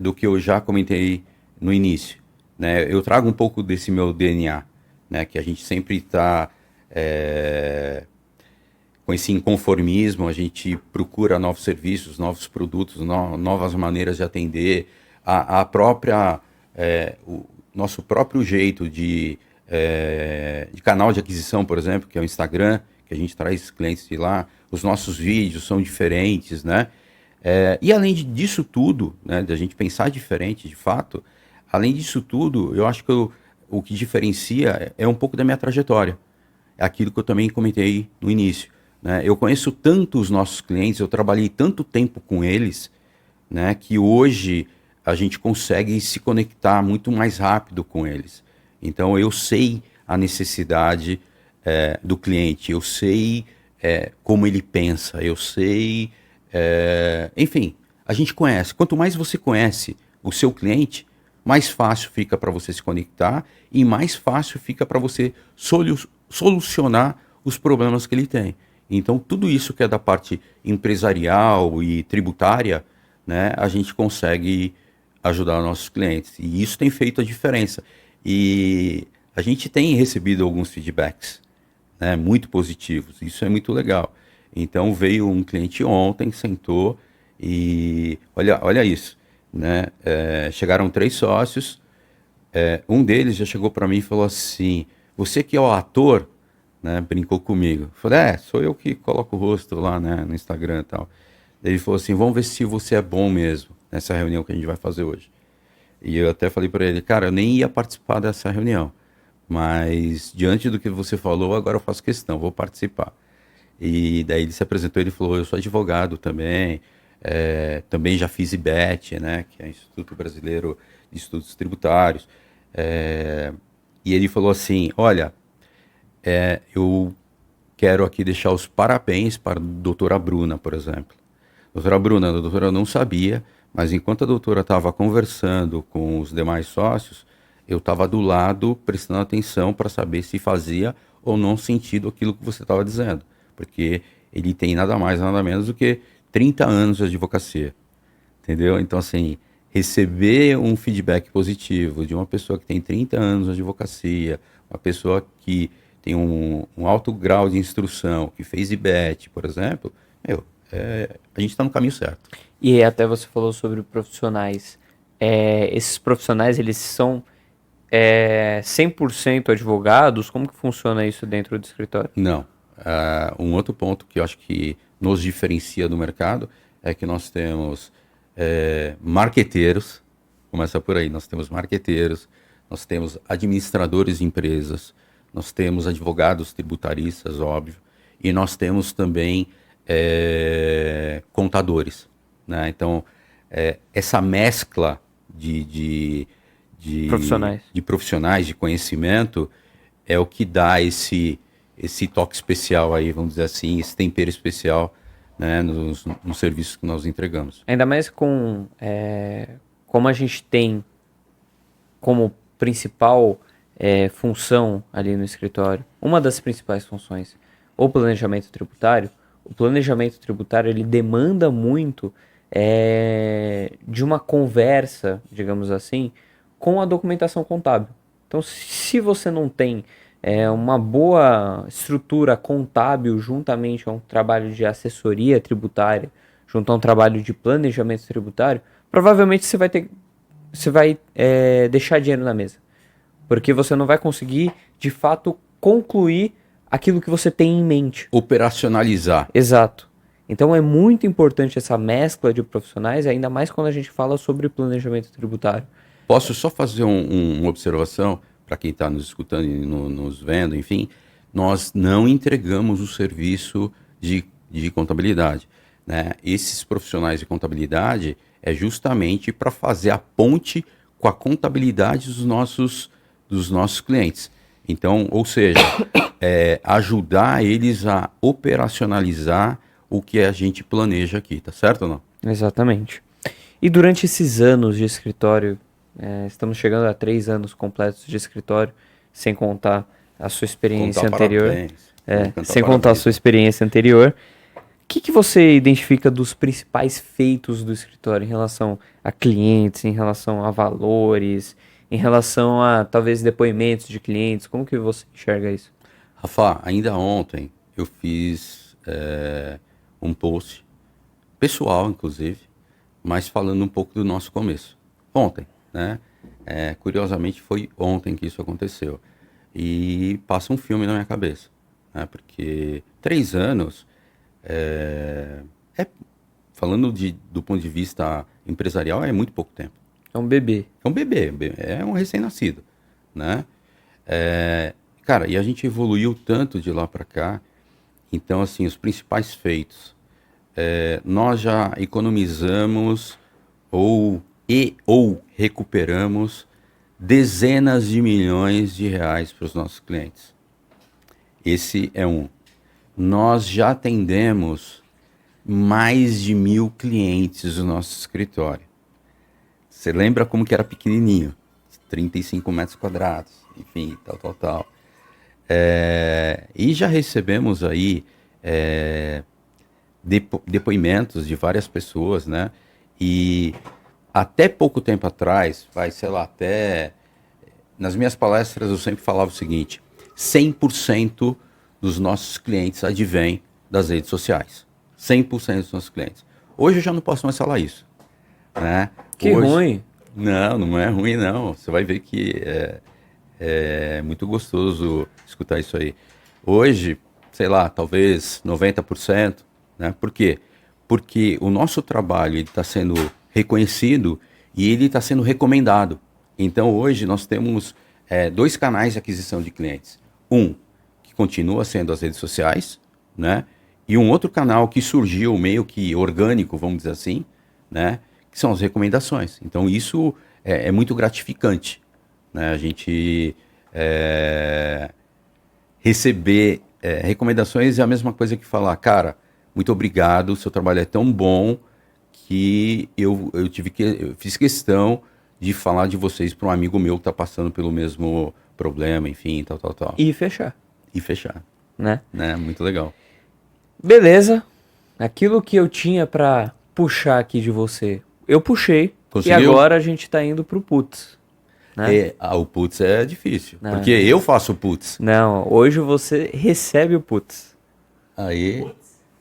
do que eu já comentei no início, né? Eu trago um pouco desse meu DNA, né? Que a gente sempre está com esse inconformismo, a gente procura novos serviços, novos produtos, novas maneiras de atender, o nosso próprio jeito de canal de aquisição, por exemplo, que é o Instagram, que a gente traz clientes de lá, os nossos vídeos são diferentes, né? E além disso tudo, né, da gente pensar diferente de fato, além disso tudo, eu acho que o que diferencia é um pouco da minha trajetória. É aquilo que eu também comentei no início. Né? Eu conheço tanto os nossos clientes, eu trabalhei tanto tempo com eles, né, que hoje a gente consegue se conectar muito mais rápido com eles. Então eu sei a necessidade do cliente, eu sei como ele pensa, eu sei... enfim, a gente conhece. Quanto mais você conhece o seu cliente, mais fácil fica para você se conectar e mais fácil fica para você solucionar os problemas que ele tem. Então, tudo isso que é da parte empresarial e tributária, né, a gente consegue ajudar nossos clientes. E isso tem feito a diferença. E a gente tem recebido alguns feedbacks, né, muito positivos. Isso é muito legal. Então, veio um cliente ontem, sentou e... Olha isso. Né? Chegaram 3 sócios. Um deles já chegou para mim e falou assim, você que é o ator... Né, brincou comigo. Eu falei, sou eu que coloco o rosto lá, né, no Instagram e tal. Ele falou assim, vamos ver se você é bom mesmo nessa reunião que a gente vai fazer hoje. E eu até falei para ele, cara, eu nem ia participar dessa reunião, mas diante do que você falou, agora eu faço questão, vou participar. E daí ele se apresentou, ele falou, eu sou advogado também, também já fiz IBET, né, que é o Instituto Brasileiro de Estudos Tributários. E ele falou assim, olha, eu quero aqui deixar os parabéns para a doutora Bruna, por exemplo. Doutora Bruna, a doutora não sabia, mas enquanto a doutora estava conversando com os demais sócios, eu estava do lado prestando atenção para saber se fazia ou não sentido aquilo que você estava dizendo. Porque ele tem nada mais, nada menos do que 30 anos de advocacia. Entendeu? Então, assim, receber um feedback positivo de uma pessoa que tem 30 anos de advocacia, uma pessoa que tem um alto grau de instrução, que fez IBET, por exemplo, a gente está no caminho certo. E até você falou sobre profissionais. Esses profissionais, eles são 100% advogados? Como que funciona isso dentro do escritório? Não. Um outro ponto que eu acho que nos diferencia do mercado é que nós temos marqueteiros, começa por aí, nós temos marqueteiros, nós temos administradores de empresas, nós temos advogados tributaristas, óbvio, e nós temos também contadores. Né? Então, essa mescla de profissionais, de conhecimento, é o que dá esse toque especial aí, vamos dizer assim, esse tempero especial, né, nos serviços que nós entregamos. Ainda mais como a gente tem como principal função ali no escritório, uma das principais funções, o planejamento tributário. O planejamento tributário, ele demanda muito de uma conversa, digamos assim, com a documentação contábil. Então, se você não tem uma boa estrutura contábil juntamente a um trabalho de assessoria tributária, junto a um trabalho de planejamento tributário, provavelmente você vai deixar dinheiro na mesa. Porque você não vai conseguir, de fato, concluir aquilo que você tem em mente. Operacionalizar. Exato. Então é muito importante essa mescla de profissionais, ainda mais quando a gente fala sobre planejamento tributário. Posso só fazer uma observação para quem está nos escutando e nos vendo, enfim, nós não entregamos o serviço de contabilidade, né? Esses profissionais de contabilidade é justamente para fazer a ponte com a contabilidade dos nossos clientes. Então, ou seja, ajudar eles a operacionalizar o que a gente planeja aqui, tá certo ou não? Exatamente. E durante esses anos de escritório, estamos chegando a 3 anos completos de escritório, sem contar a sua experiência anterior. Sem contar a sua experiência anterior. O que você identifica dos principais feitos do escritório em relação a clientes, em relação a valores, em relação a talvez depoimentos de clientes? Como que você enxerga isso? Rafa, ainda ontem eu fiz um post, pessoal inclusive, mas falando um pouco do nosso começo. Ontem, né? Curiosamente foi ontem que isso aconteceu. E passa um filme na minha cabeça, né? Porque 3 anos, falando do ponto de vista empresarial, é muito pouco tempo. É um bebê. É um bebê, é um recém-nascido, né? Cara, e a gente evoluiu tanto de lá para cá. Então, assim, os principais feitos. Nós já economizamos ou recuperamos dezenas de milhões de reais para os nossos clientes. Esse é um. Nós já atendemos mais de 1.000 clientes no nosso escritório. Você lembra como que era pequenininho? 35 metros quadrados, enfim, tal. E já recebemos aí depoimentos de várias pessoas, né? E até pouco tempo atrás, até nas minhas palestras eu sempre falava o seguinte: 100% dos nossos clientes advêm das redes sociais. 100% dos nossos clientes. Hoje eu já não posso mais falar isso, né? Que ruim. Não é ruim, não. Você vai ver que é muito gostoso escutar isso aí. Hoje, talvez 90%, né? Por quê? Porque o nosso trabalho está sendo reconhecido e ele está sendo recomendado. Então, hoje, nós temos 2 canais de aquisição de clientes. Um, que continua sendo as redes sociais, né? E um outro canal que surgiu meio que orgânico, vamos dizer assim, né? Que são as recomendações. Então, isso é muito gratificante, né? A gente receber recomendações é a mesma coisa que falar, cara, muito obrigado, seu trabalho é tão bom que eu fiz questão de falar de vocês para um amigo meu que está passando pelo mesmo problema, enfim, tal. E fechar. Né? Muito legal. Beleza. Aquilo que eu tinha para puxar aqui de você, eu puxei. Conseguiu? E agora a gente tá indo pro putz. Né? O putz é difícil, Não, porque eu faço o putz. Não, hoje você recebe o putz. Aí,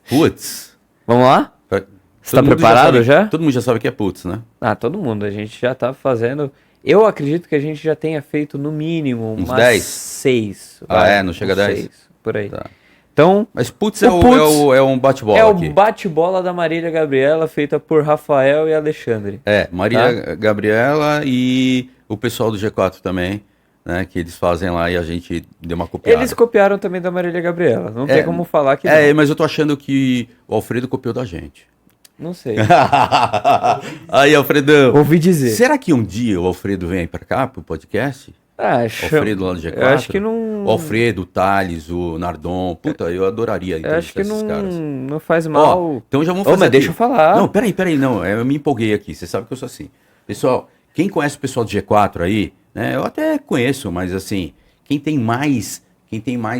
putz. Vamos lá? Você tá Todo mundo preparado já? Todo mundo já sabe que é putz, né? Todo mundo. A gente já tá fazendo... Eu acredito que a gente já tenha feito no mínimo uns umas 10? 6. Não chega a 10? 6, por aí. Tá. Então, Mas putz o é um bate-bola é aqui. o bate-bola da Marília Gabriela, feita por Rafael e Alexandre. Maria Gabriela e o pessoal do G4 também, né? Que eles fazem lá e a gente deu uma copiada. Eles copiaram também da Marília Gabriela. Não tem como falar que não. Mas eu tô achando que o Alfredo copiou da gente. Não sei. Aí, Alfredão. Ouvi dizer. Será que um dia o Alfredo vem aí pra cá, pro podcast? Alfredo lá do G4? Eu acho que não... O Alfredo, o Thales, o Nardon. Puta, eu adoraria Eu acho que esses caras. não faz mal. Então já vamos fazer mas deixa eu falar. Não, peraí, não. Eu me empolguei aqui. Você sabe que eu sou assim. Pessoal, quem conhece o pessoal do G4 aí, né? Eu até conheço, mas assim, quem tem mais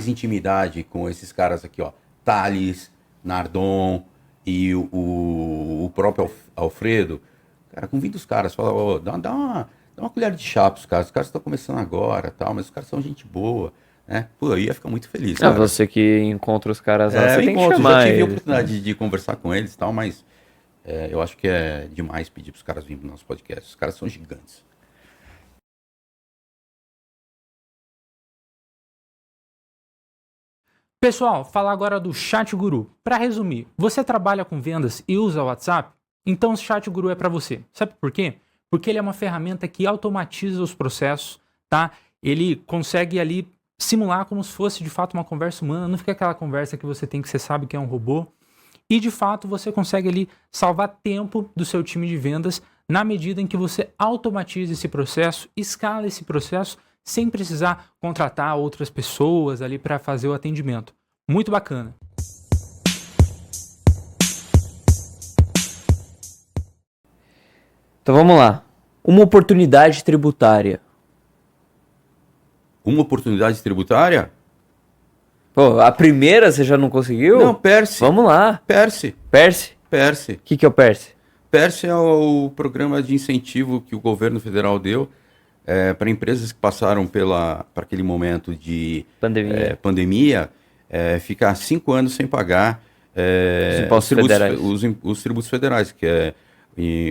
intimidade com esses caras aqui, ó. Thales, Nardon e o próprio Alfredo. Cara, convida os caras, fala, dá uma colher de chá pros caras. Os caras estão começando agora, tal, mas os caras são gente boa, né? Pô, eu ia ficar muito feliz, Ah, cara. você que encontra os caras lá, É, você eu tem que encontro, já chamar tive a eles, oportunidade de conversar com eles e tal, mas eu acho que é demais pedir pros caras virem pro nosso podcast. Os caras são gigantes. Pessoal, falar agora do Chat Guru. Para resumir, você trabalha com vendas e usa o WhatsApp? Então o Chat Guru é para você. Sabe por quê? Porque ele é uma ferramenta que automatiza os processos, tá? Ele consegue ali simular como se fosse de fato uma conversa humana, não fica aquela conversa que você tem que você sabe que é um robô. E de fato você consegue ali salvar tempo do seu time de vendas na medida em que você automatiza esse processo, escala esse processo sem precisar contratar outras pessoas ali para fazer o atendimento. Muito bacana. Então vamos lá. Uma oportunidade tributária. Uma oportunidade tributária? Pô, a primeira você já não conseguiu? Não, Perse. Vamos lá. Perse. Perse? Perse. O que é o Perse? Perse é o programa de incentivo que o governo federal deu para empresas que passaram para aquele momento de pandemia ficar 5 anos sem pagar os impostos federais. Os tributos federais, que é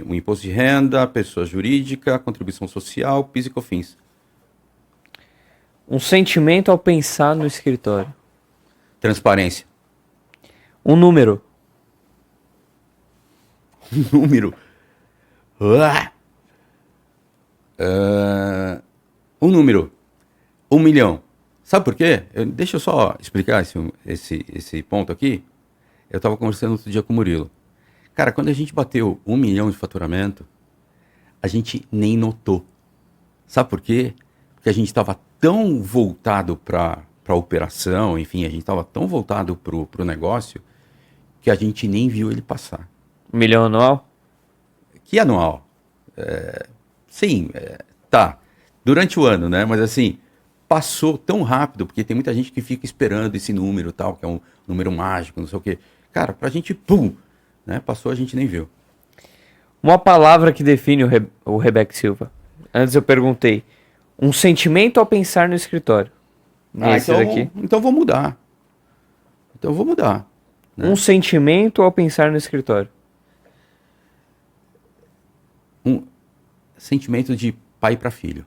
o imposto de renda, pessoa jurídica, contribuição social, PIS e COFINS. Um sentimento ao pensar no escritório. Transparência. Um número. Número. Um número. 1 milhão. Sabe por quê? Deixa eu só explicar esse ponto aqui. Eu estava conversando outro dia com o Murilo. Cara, quando a gente bateu 1 milhão de faturamento, a gente nem notou. Sabe por quê? Porque a gente estava tão voltado para a operação, enfim, a gente estava tão voltado para o negócio, que a gente nem viu ele passar. 1 milhão anual? Que anual? Sim, tá. Durante o ano, né? Mas assim, passou tão rápido, porque tem muita gente que fica esperando esse número tal, que é um número mágico, não sei o quê. Cara, pra gente, pum, né? Passou, a gente nem viu. Uma palavra que define o Rebeca Silva. Antes eu perguntei. Um sentimento ao pensar no escritório. Esse daqui. Então vou mudar. Né? Um sentimento ao pensar no escritório. Um sentimento de pai para filho.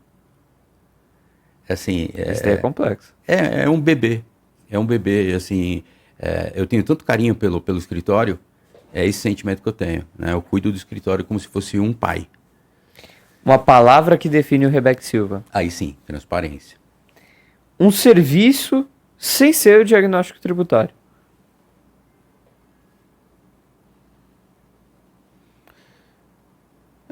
Assim, Isso daí é complexo. É um bebê. É um bebê, assim. Eu tenho tanto carinho pelo escritório. É esse sentimento que eu tenho. Né? Eu cuido do escritório como se fosse um pai. Uma palavra que define o Rebeca Silva. Aí sim, transparência. Um serviço sem ser o diagnóstico tributário.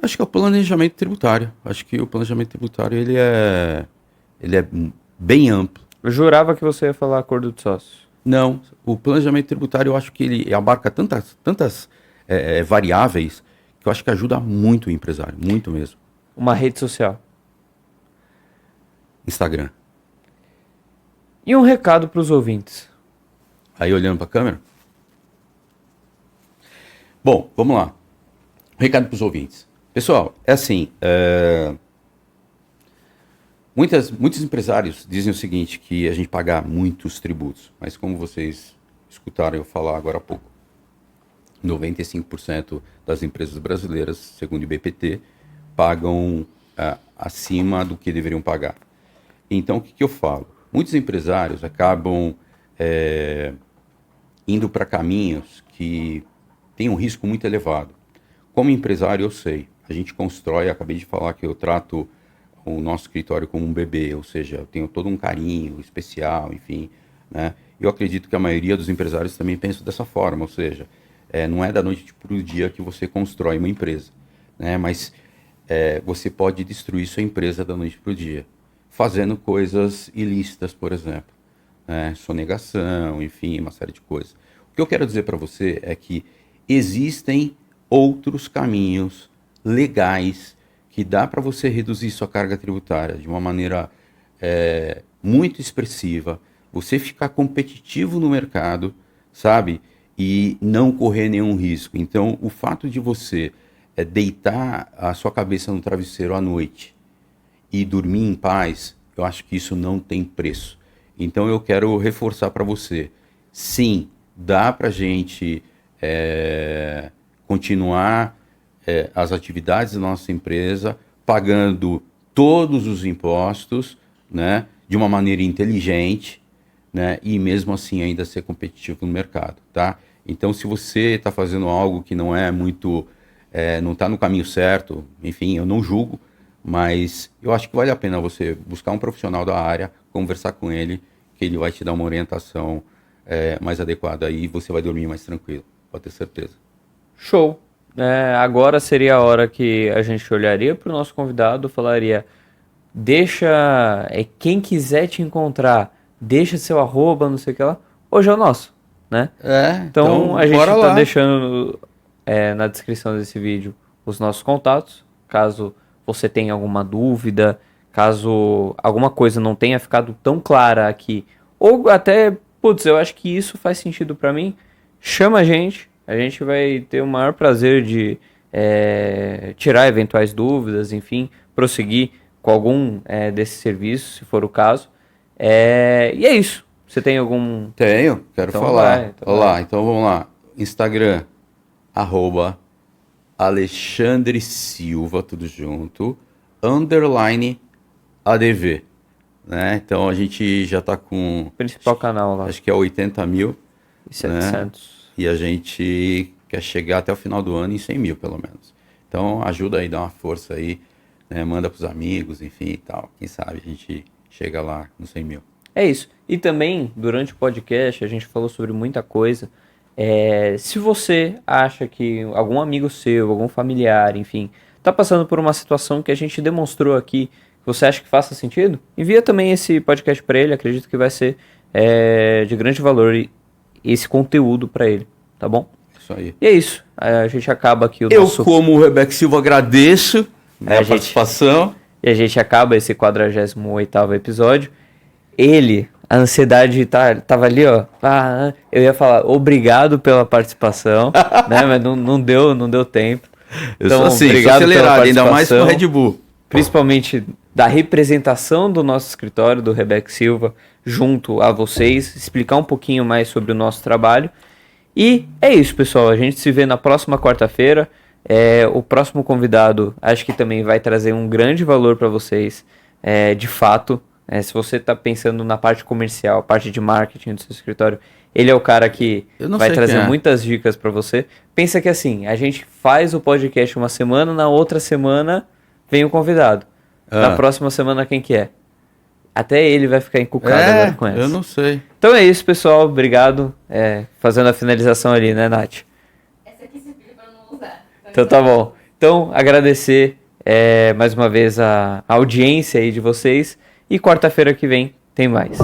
Acho que é o planejamento tributário. Acho que o planejamento tributário ele é bem amplo. Eu jurava que você ia falar acordo de sócios. Não, o planejamento tributário eu acho que ele abarca tantas variáveis que eu acho que ajuda muito o empresário, muito mesmo. Uma rede social. Instagram. E um recado para os ouvintes. Aí olhando para a câmera. Bom, vamos lá. Recado para os ouvintes. Pessoal, é assim, muitos empresários dizem o seguinte, que a gente paga muitos tributos, mas como vocês escutaram eu falar agora há pouco, 95% das empresas brasileiras, segundo o IBPT, pagam acima do que deveriam pagar. Então, o que eu falo? Muitos empresários acabam indo para caminhos que têm um risco muito elevado. Como empresário, eu sei, a gente constrói, acabei de falar que eu trato o nosso escritório como um bebê, ou seja, eu tenho todo um carinho especial, enfim, né? Eu acredito que a maioria dos empresários também pensa dessa forma, ou seja, não é da noite para o dia que você constrói uma empresa, né? Mas você pode destruir sua empresa da noite para o dia, fazendo coisas ilícitas, por exemplo, né? Sonegação, enfim, uma série de coisas. O que eu quero dizer para você é que existem outros caminhos legais que dá para você reduzir sua carga tributária de uma maneira muito expressiva, você ficar competitivo no mercado, sabe? E não correr nenhum risco. Então, o fato de você deitar a sua cabeça no travesseiro à noite e dormir em paz, eu acho que isso não tem preço. Então eu quero reforçar para você, sim, dá para a gente continuar as atividades da nossa empresa pagando todos os impostos, né, de uma maneira inteligente, né, e mesmo assim ainda ser competitivo no mercado, tá? Então, se você está fazendo algo que não é muito, não está no caminho certo, enfim, eu não julgo, mas eu acho que vale a pena você buscar um profissional da área, conversar com ele, que ele vai te dar uma orientação mais adequada e você vai dormir mais tranquilo, pode ter certeza. Show! Agora seria a hora que a gente olharia para o nosso convidado, falaria, deixa, quem quiser te encontrar, deixa seu arroba, não sei o que lá, hoje é o nosso, né? Então a gente está deixando na descrição desse vídeo os nossos contatos, caso você tenha alguma dúvida, caso alguma coisa não tenha ficado tão clara aqui, ou até, putz, eu acho que isso faz sentido para mim, chama a gente vai ter o maior prazer de tirar eventuais dúvidas, enfim, prosseguir com algum desses serviços, se for o caso. E é isso. Você tem algum... Tenho, quero então falar. Vai. Então vamos lá. Instagram, @Alexandre Silva, tudo junto, _ADV. Né? Então a gente já está com... Principal canal lá. Acho que é 80 mil. E 700. Né? E a gente quer chegar até o final do ano em 100 mil, pelo menos. Então, ajuda aí, dá uma força aí, né? Manda pros amigos, enfim e tal. Quem sabe a gente chega lá nos 100 mil. É isso. E também, durante o podcast, a gente falou sobre muita coisa. Se você acha que algum amigo seu, algum familiar, enfim, tá passando por uma situação que a gente demonstrou aqui, que você acha que faça sentido, envia também esse podcast para ele. Acredito que vai ser de grande valor esse conteúdo para ele, tá bom? Isso aí. E é isso. A gente acaba aqui o nosso... Eu, como o Rebeca Silva, agradeço a participação. E a gente acaba esse 48º episódio. A ansiedade tava ali, ó. Eu ia falar obrigado pela participação, né? Mas não deu tempo. Eu sou assim, obrigado sou acelerado, ainda mais com o Red Bull. Principalmente da representação do nosso escritório, do Rebeca Silva, junto a vocês, explicar um pouquinho mais sobre o nosso trabalho. E é isso, pessoal. A gente se vê na próxima quarta-feira. O próximo convidado, acho que também vai trazer um grande valor para vocês, de fato. Se você está pensando na parte comercial, parte de marketing do seu escritório, ele é o cara que vai trazer muitas dicas para você. Pensa que assim, a gente faz o podcast uma semana, na outra semana vem o convidado. Na próxima semana quem que é? Até ele vai ficar encucado agora com essa. Eu não sei. Então é isso, pessoal. Obrigado. Fazendo a finalização ali, né, Nath? Essa aqui se pediu pra não usar. Então tá bom. Então, agradecer mais uma vez a audiência aí de vocês. E quarta-feira que vem tem mais.